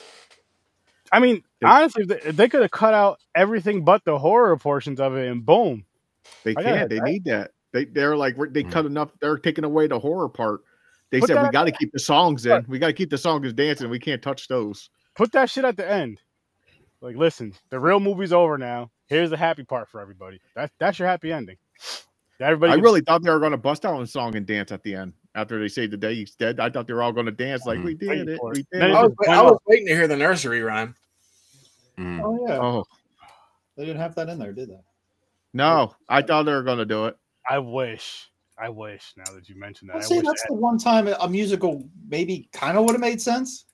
A: I mean, honestly, they could have cut out everything but the horror portions of it, and boom.
B: They can't. They need that. They're like, they cut enough. They're taking away the horror part. They said we got to keep the songs in. We got to keep the songs dancing. We can't touch those.
A: Put that shit at the end. Like, listen, the real movie's over now. Here's the happy part for everybody. That's your happy ending. Everybody.
B: I really thought they were going to bust out a song and dance at the end after they say the day he's dead. I thought they were all going to dance like we did it. We did it.
E: I was waiting to hear the nursery rhyme.
D: Oh yeah.
B: Oh,
D: they didn't have that in there, did they?
B: No, I thought they were going to do it.
A: I wish. Now that you mentioned that,
D: Well, see, that's the one time a musical maybe kind of would have made sense.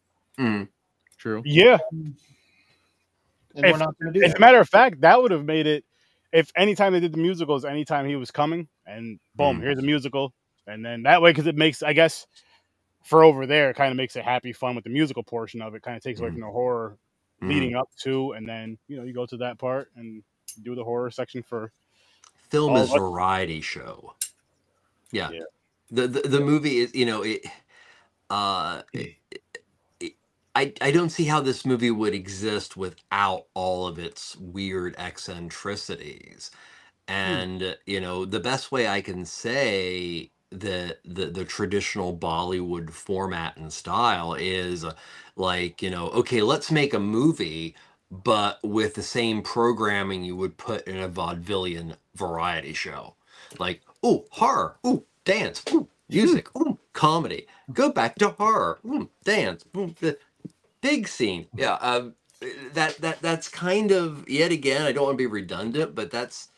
B: True.
A: Yeah.
D: And we're not going to do that.
A: As a matter of fact, that would have made it. If anytime they did the musicals, anytime he was coming, and boom, here's a musical, and then that way, because it makes, I guess, for over there, it kind of makes it happy fun with the musical portion of it. Kind of takes away from the horror leading up to, and then you go to that part and do the horror section for
C: film is variety show. Yeah. The movie is, you know, I don't see how this movie would exist without all of its weird eccentricities. And, you know, the best way I can say that the traditional Bollywood format and style is like, you know, okay, let's make a movie, but with the same programming you would put in a vaudevillian variety show. Like, ooh, horror, ooh, dance, ooh, music, ooh, comedy. Go back to horror, ooh, dance, ooh, big scene. Yeah, that's kind of, yet again, I don't want to be redundant, but that's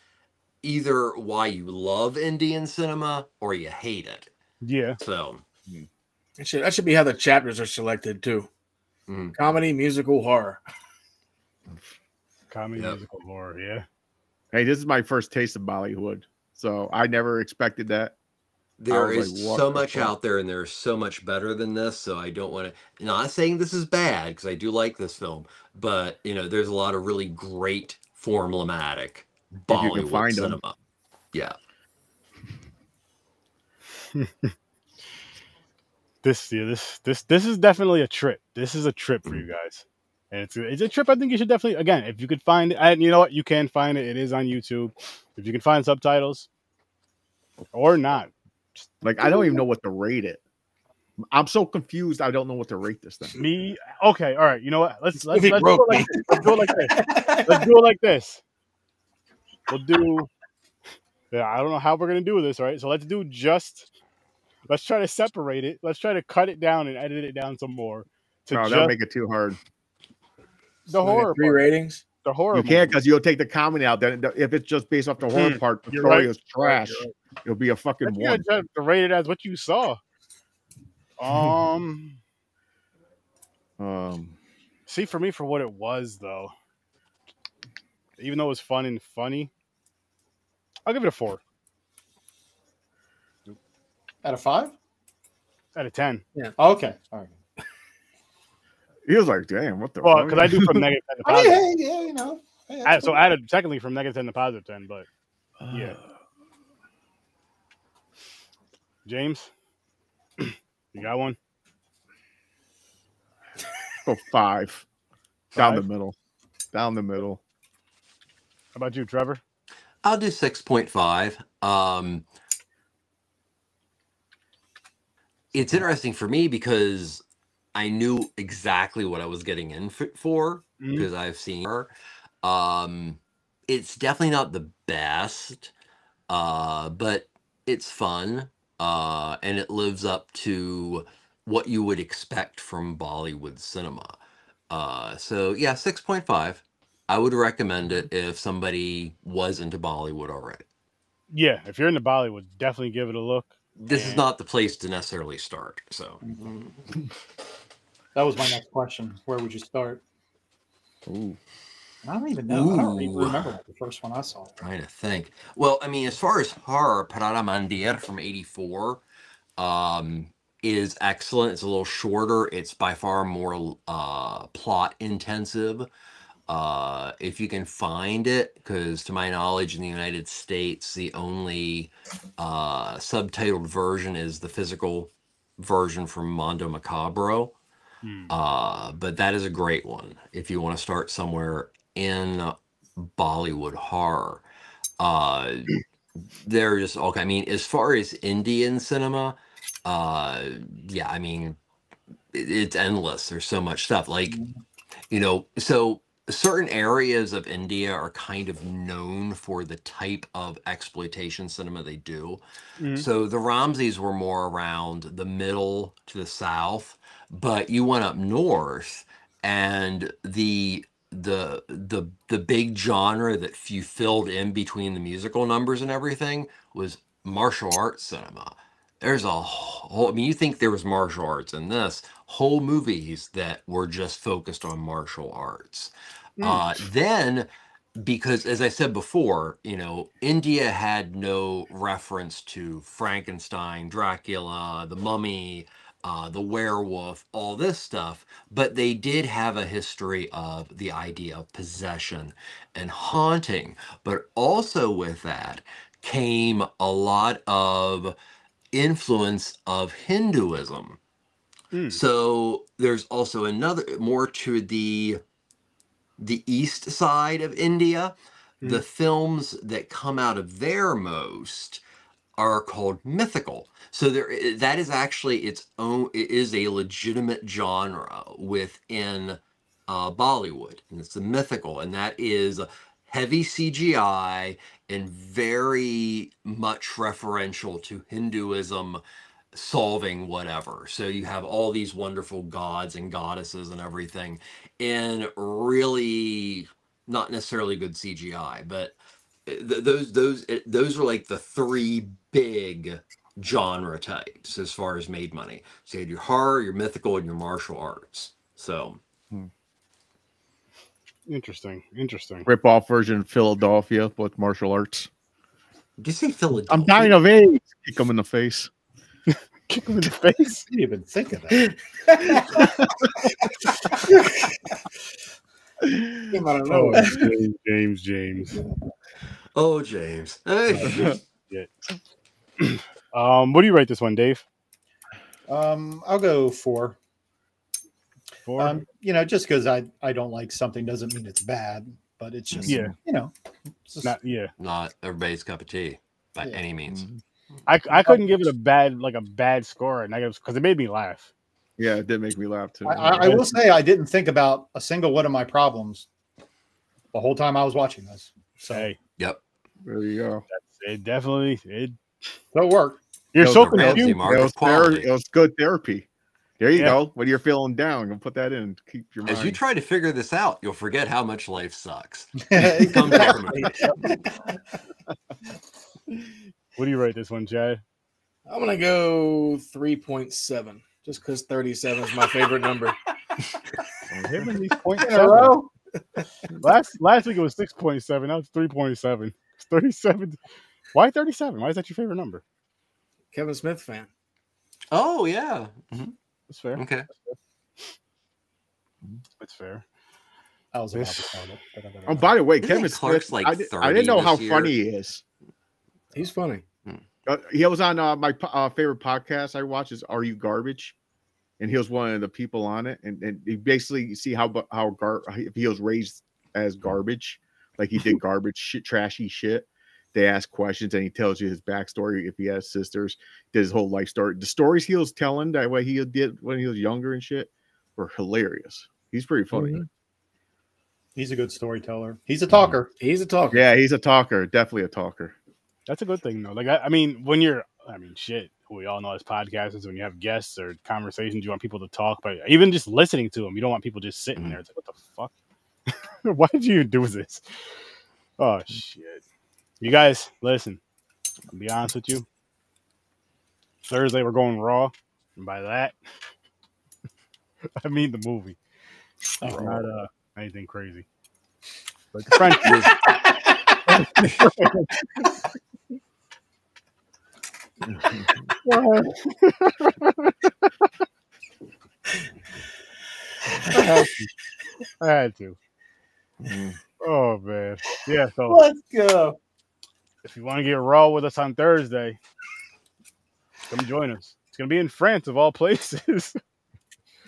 C: either why you love Indian cinema or you hate it.
A: Yeah.
C: So
E: that should be how the chapters are selected too. Comedy, musical, horror.
A: Comedy, musical, horror. Yeah.
B: Hey, this is my first taste of Bollywood, so I never expected that.
C: There is so much out there, and there's so much better than this. So I don't want to. Not saying this is bad, because I do like this film, but you know, there's a lot of really great formulaic Bollywood cinema. Yeah.
A: This is definitely a trip. This is a trip for you guys, and it's a trip. I think you should definitely, again, if you could find it, and you know what, you can find it. It is on YouTube. If you can find subtitles or not.
B: Like, I don't even know what to rate it. I'm so confused. I don't know what to rate this thing.
A: Okay, all right. You know what? Let's do it like this. Let's do it like this. Let's do it like this. We'll do. Yeah, I don't know how we're gonna do this. All right, so let's try to separate it. Let's try to cut it down and edit it down some more.
B: That'll make it too hard.
A: The horror
E: 3 ratings.
A: The horror.
B: You can't, because you'll take the comedy out. Then if it's just based off the horror part, the story is trash. Right. It'll be a fucking one.
A: Just rate it as what you saw. See, for me, for what it was, though, even though it was fun and funny, I'll give it a 4.
D: Out of 5?
A: Out of 10.
E: Yeah.
D: Oh, okay. All right.
B: He was like, "Damn, what the?"
A: Well, because I do from negative 10 to positive.
D: Yeah, you know.
A: So added technically from negative 10 to positive 10, but yeah. James, you got one?
B: Go 5. Down the middle. Down the middle.
A: How about you, Trevor?
C: I'll do 6.5. It's interesting for me because I knew exactly what I was getting in for. because I've seen her. It's definitely not the best, but it's fun, and it lives up to what you would expect from Bollywood cinema. So yeah, 6.5. I would recommend it if somebody was into Bollywood already.
A: Yeah, if you're into Bollywood, definitely give it a look.
C: This is not the place to necessarily start. So
D: that was my next question. Where would you start?
B: Ooh.
D: I don't even know. I don't even remember what the first one I saw.
C: Trying to think. Well, I mean, as far as horror, Parada Mandir from '84 is excellent. It's a little shorter. It's by far more plot intensive. If you can find it, because to my knowledge in the United States, the only subtitled version is the physical version from Mondo Macabro. But that is a great one if you want to start somewhere in Bollywood horror. There's okay. I mean, as far as Indian cinema, yeah, I mean, it's endless. There's so much stuff. Like, so certain areas of India are kind of known for the type of exploitation cinema they do. So the Ramses were more around the middle to the south, but you went up north, and the big genre that you filled in between the musical numbers and everything was martial arts cinema. There's a whole, I mean, you think there was martial arts in this, whole movies that were just focused on martial arts. Then, because as I said before, India had no reference to Frankenstein, Dracula, the Mummy, the werewolf, all this stuff, but they did have a history of the idea of possession and haunting. But also with that came a lot of influence of Hinduism. So there's also another more to the east side of India. The films that come out of there most are called mythical. So that is actually its own, it is a legitimate genre within Bollywood, and it's the mythical, and that is heavy CGI and very much referential to Hinduism solving whatever. So you have all these wonderful gods and goddesses and everything in really not necessarily good CGI, but those are like the three big genre types as far as made money. So you had your horror, your mythical, and your martial arts. So
A: interesting.
B: Rip off version of Philadelphia with martial arts.
C: Did you say Philadelphia?
B: I'm dying of AIDS. Kick him in the face.
A: Kick him in the face.
D: I didn't even think of that.
E: Came out of nowhere.
A: James.
C: Oh, James. Hey.
A: What do you rate this one, Dave?
D: I'll go 4.
A: 4.
D: Just because I don't like something doesn't mean it's bad, but it's just it's just,
C: Not everybody's cup of tea by any means.
A: I couldn't give it a bad score, because it made me laugh.
B: Yeah, it did make me laugh too.
D: I will say I didn't think about a single one of my problems the whole time I was watching this. So
A: Hey,
C: yep,
B: there you go.
A: it definitely
D: it'll work.
A: You're
C: Those
A: so
C: are Ramsay
A: confused.
C: mark of quality.
B: It was good therapy. There you go. When you're feeling down, you put that in. Keep your mind.
C: As you try to figure this out, you'll forget how much life sucks. Come
A: What do you rate this one, Chad?
E: I'm gonna go 3.7, just because 37 is my favorite number.
A: Last week it was 6.7. Now it's 3.7. It's 37. Why 37? Why is that your favorite number?
E: Kevin Smith fan.
C: Oh yeah,
A: That's fair.
C: okay.
A: That's fair.
D: I was about to start it.
B: Oh, by the way,
C: Isn't
B: Kevin
C: Clark's
B: Smith.
C: like
B: I didn't know
C: 30
B: how
C: this year?
B: funny he is.
E: He's funny.
B: He was on my favorite podcast I watch is Are You Garbage, and he was one of the people on it, and you basically see if he was raised as garbage, like he did garbage shit, trashy shit. They ask questions and he tells you his backstory. If he has sisters, did his whole life story. The stories he was telling that way he did when he was younger and shit were hilarious. He's pretty funny.
D: He's a good storyteller. He's a talker.
E: He's a talker.
B: Yeah, he's a talker. Definitely a talker.
A: That's a good thing, though. Like, I mean, when you're, shit, we all know as podcasters, when you have guests or conversations, you want people to talk, but even just listening to them, you don't want people just sitting there. It's like, what the fuck? Why did you do this? Oh, shit. You guys, listen, I'll be honest with you. Thursday, we're going Raw. And by that, I mean the movie. Not anything crazy. But the French I had to. Oh man. Yeah, so
D: Let's go.
A: if you want to get Raw with us on Thursday, come join us. It's gonna be in France of all places.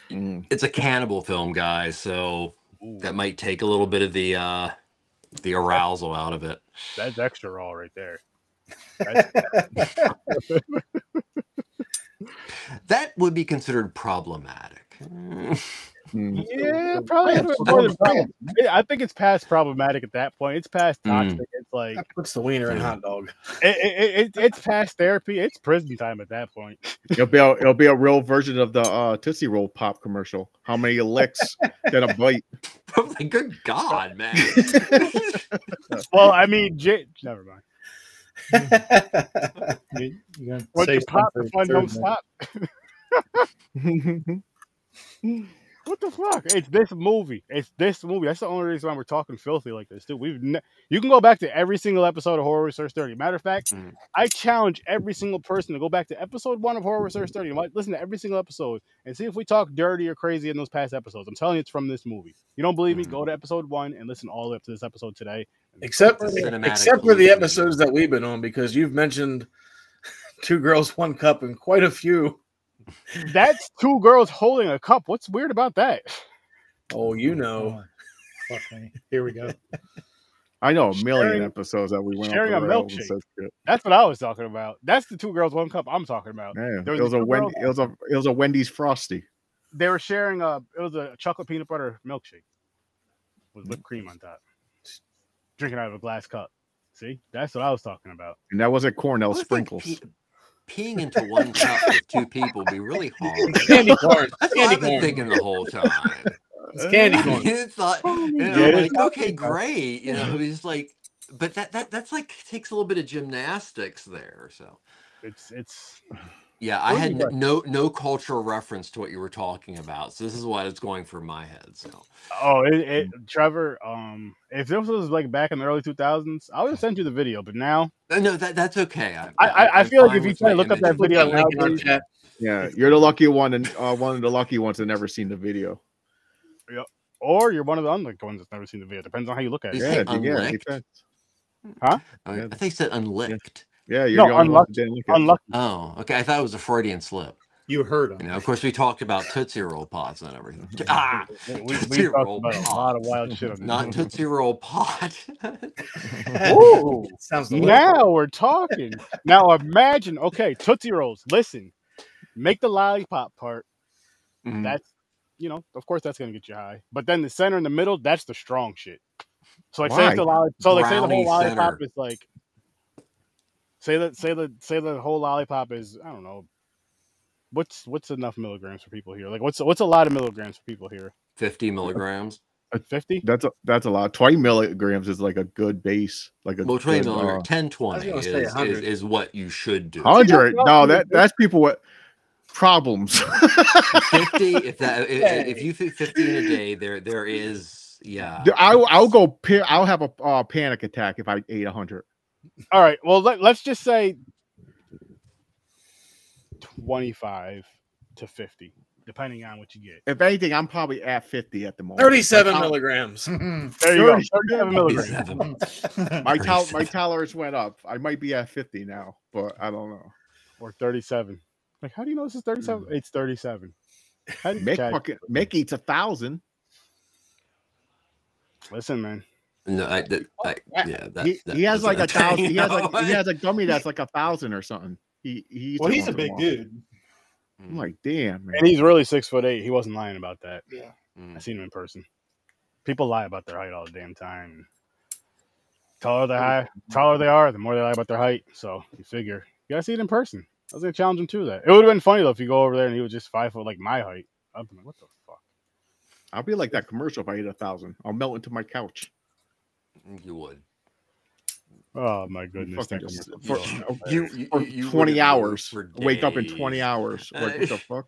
C: It's a cannibal film, guys, so that might take a little bit of the arousal out of it.
A: That's extra Raw right there.
C: That would be considered problematic.
A: Yeah, probably. I think it's past problematic at that point. It's past toxic. It's like
E: That puts the wiener in hot dog.
A: It's past therapy. It's prison time at that point.
B: It'll be a real version of the Tootsie Roll Pop commercial. How many licks then a bite?
C: Like, good God, man.
A: Well, I mean, never mind.
D: You're gonna
A: Once
D: say
A: you pop, the
D: something
A: fun don't
D: third,
A: stop. What the fuck? It's this movie. It's this movie. That's the only reason why we're talking filthy like this, too. You can go back to every single episode of Horror with Sturdy. Matter of fact, I challenge every single person to go back to episode 1 of Horror with Sturdy and listen to every single episode and see if we talk dirty or crazy in those past episodes. I'm telling you, it's from this movie. You don't believe me? Go to episode 1 and listen all the way up to this episode today.
E: Except for the episodes that we've been on, because you've mentioned 2 Girls, 1 Cup and quite a few.
A: That's 2 girls holding a cup. What's weird about that?
E: Oh, you know.
D: Fuck me. Here we go.
B: I know a million episodes that we went
A: sharing
B: off
A: a
B: the rails and
A: milkshake.
B: said shit.
A: That's what I was talking about. That's the 2 girls, 1 cup I'm talking about.
B: Yeah,
A: There
B: it was a Wendy's Frosty.
A: They were sharing it was a chocolate peanut butter milkshake with whipped cream on top. Drinking out of a glass cup. See? That's what I was talking about.
B: And that wasn't Cornell sprinkles.
C: Peeing into 1 cup with 2 people would be really hard.
E: Candy corn.
C: That's what I've been thinking the whole time.
E: It's candy corn.
C: It's like, like, okay, great. It's like, but that's like takes a little bit of gymnastics there. So
A: it's
C: yeah, I had no cultural reference to what you were talking about. So this is why it's going through my head. So
A: Trevor, if this was like back in the early 2000s, I would have sent you the video, but now
C: no, that's okay.
A: I feel like if you try to look up that video now,
B: yeah, you're the lucky one and one of the lucky ones that never seen the video.
A: Yeah. Or you're one of the unlucky ones that's never seen the video. Depends on how you look at it.
B: Yeah.
A: Huh?
C: I think they said unlicked.
B: Yeah, you're the only one that didn't look at it.
A: Unlucky.
C: Oh, okay. I thought it was a Freudian slip.
D: You heard him.
C: Of course, we talked about Tootsie Roll Pots and everything.
A: We talked about a lot of wild shit on this.
C: Not Tootsie Roll Pot.
A: Ooh,
E: sounds
A: now we're talking. Now imagine, okay, Tootsie Rolls. Listen, make the lollipop part. That's, of course, that's gonna get you high. But then the center and the middle, that's the strong shit. So like, say the whole lollipop is like. Say the whole lollipop is, I don't know, what's enough milligrams for people here? Like what's a lot of milligrams for people here?
C: 50 milligrams.
A: 50?
B: That's a lot. 20 milligrams is like a good base. Like a
C: 20 milligrams. 10-20 is what you should do.
B: 100. No, that's people with problems.
C: 50. If you think 50 in a day, there is
B: I'll have a panic attack if I ate 100.
A: All right. Well, let's just say 25 to 50, depending on what you get.
B: If anything, I'm probably at 50 at the moment.
E: 37 milligrams.
A: There you go. 37 milligrams.
B: My tolerance went up. I might be at 50 now, but I don't know.
A: Or 37. Like, how do you know this is 37? It's 37.
B: Mick eats 1,000.
A: Listen, man.
C: No,
B: he has like 1,000. He has a gummy that's like 1,000 or something. He's
D: a big dude.
B: I'm like, damn, man.
A: And he's really 6'8". He wasn't lying about that.
D: Yeah,
A: I seen him in person. People lie about their height all the damn time. Taller they are, the more they lie about their height. So you figure you gotta see it in person. I was gonna challenge him to that. It would have been funny though if you go over there and he was just 5 foot like my height. I'd be like, what the fuck?
B: I'll be like that commercial if I hit 1,000. I'll melt into my couch.
C: You would.
A: Oh my goodness!
B: For
C: You
B: 20 hours. Wake up in 20 hours. Like, what the fuck?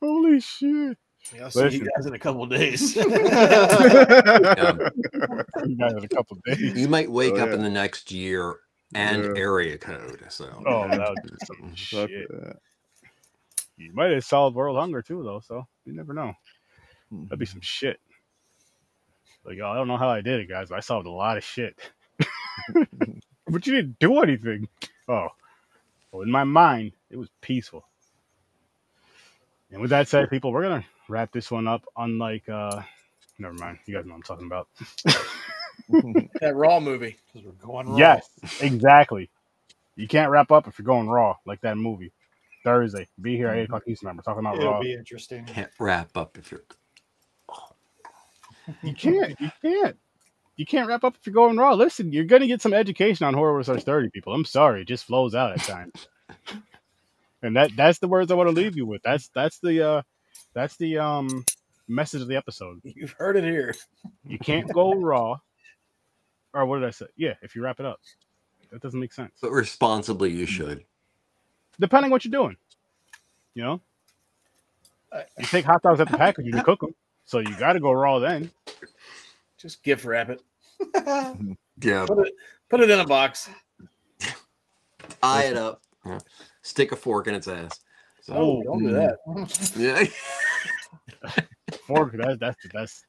A: Holy shit!
E: Yeah, I'll see you guys in a couple days.
A: You guys in a couple days.
C: You might wake up in the next year and area code. So
A: that would be some shit. You might have solved world hunger too, though. So you never know. That'd be some shit. Like, I don't know how I did it, guys, but I solved a lot of shit. But you didn't do anything. Oh, well, in my mind, it was peaceful. And with that said, people, we're gonna wrap this one up. Unlike, never mind. You guys know what I'm talking about.
E: That Raw movie.
D: Because we're going raw.
A: Yes, exactly. You can't wrap up if you're going raw, like that movie. Thursday, be here at 8 o'clock Eastern. We're talking about
D: It'll
A: raw.
D: be interesting.
C: can't wrap up if you're.
A: You can't. You can't wrap up if you're going raw. Listen, you're gonna get some education on HorrorWithSirSturdy, people. I'm sorry, it just flows out at times. And that's the words I want to leave you with. That's the message of the episode.
E: You've heard it here.
A: You can't go raw. Or what did I say? Yeah, if you wrap it up. That doesn't make sense.
C: But responsibly, you should.
A: Depending what you're doing. You know? You take hot dogs at the package, you can cook them. So you got to go raw then.
E: Just gift wrap it.
C: Yeah.
E: Put it in a box.
C: Tie it up. Stick a fork in its ass. So,
E: Oh, don't do that.
C: yeah.
A: Fork, that's the best.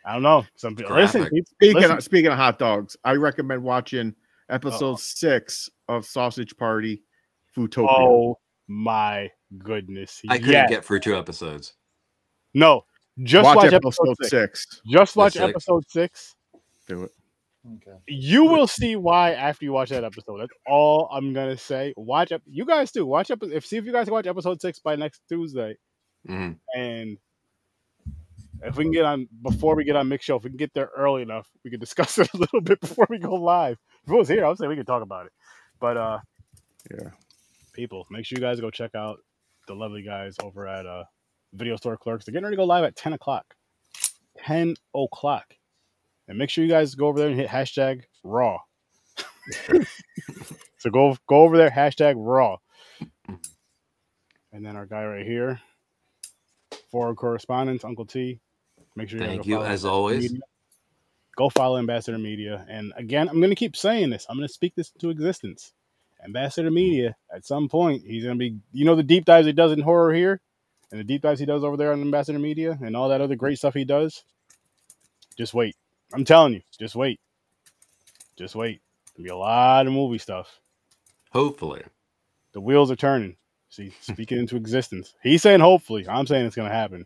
A: I don't know. Some people
C: Graphic.
A: listen.
B: Speaking of hot dogs, I recommend watching episode 6 of Sausage Party Foodtopia.
A: Oh my goodness.
C: I couldn't get through 2 episodes.
A: No. Just watch episode
B: 6.
A: Just watch
C: That's
A: episode 6.
B: Do it.
D: Okay.
A: You will see why after you watch that episode. That's all I'm gonna say. Watch up. You guys too. Watch up. See if you guys can watch episode 6 by next Tuesday.
C: Mm-hmm.
A: And if we can get on before we get on Mix Show, if we can get there early enough, we can discuss it a little bit before we go live. If it was here, I would say we could talk about it. But
B: yeah,
A: people, make sure you guys go check out the lovely guys over at Video Store Clerks. They're getting ready to go live at 10 o'clock. 10 o'clock. And make sure you guys go over there and hit hashtag raw. So go over there, hashtag raw. And then our guy right here, forward correspondent, Uncle T. Make sure you
C: Thank you, as always.
A: Media. Go follow Ambassador Media. And again, I'm going to keep saying this. I'm going to speak this into existence. Ambassador Media, at some point, he's going to be, the deep dives he does in horror here, and the deep dives he does over there on Ambassador Media, and all that other great stuff he does. Just wait. I'm telling you, just wait. Just wait. There'll be a lot of movie stuff.
C: Hopefully.
A: The wheels are turning. See, speak it into existence. He's saying hopefully. I'm saying it's going to happen.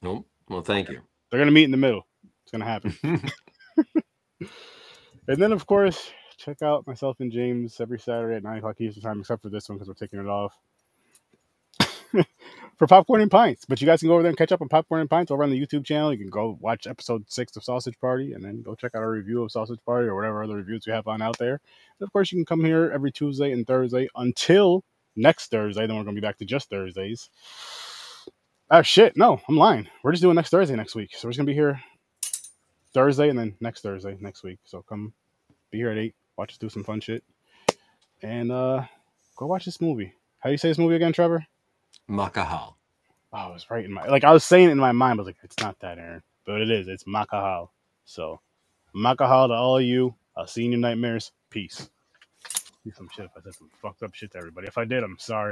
C: Nope. Well, thank you.
A: They're going to meet in the middle. It's going to happen. And then, of course, check out myself and James every Saturday at 9 o'clock Eastern Time, except for this one because we're taking it off. For Popcorn and Pints. But you guys can go over there and catch up on Popcorn and Pints over on the YouTube channel. You can go watch episode 6 of Sausage Party and then go check out our review of Sausage Party or whatever other reviews we have on out there. And of course, you can come here every Tuesday and Thursday until next Thursday. Then we're going to be back to just Thursdays. Oh, shit. No, I'm lying. We're just doing next Thursday next week. So we're just going to be here Thursday and then next Thursday next week. So come be here at 8. Watch us do some fun shit. And go watch this movie. How do you say this movie again, Trevor?
C: Mahakaal.
A: Oh, I was right in my I was saying it in my mind, but I was like, it's not that, Aaron. But it is. It's Mahakaal. So Mahakaal to all of you. I'll see you in your nightmares. Peace. Do some shit if I said some fucked up shit to everybody. If I did, I'm sorry.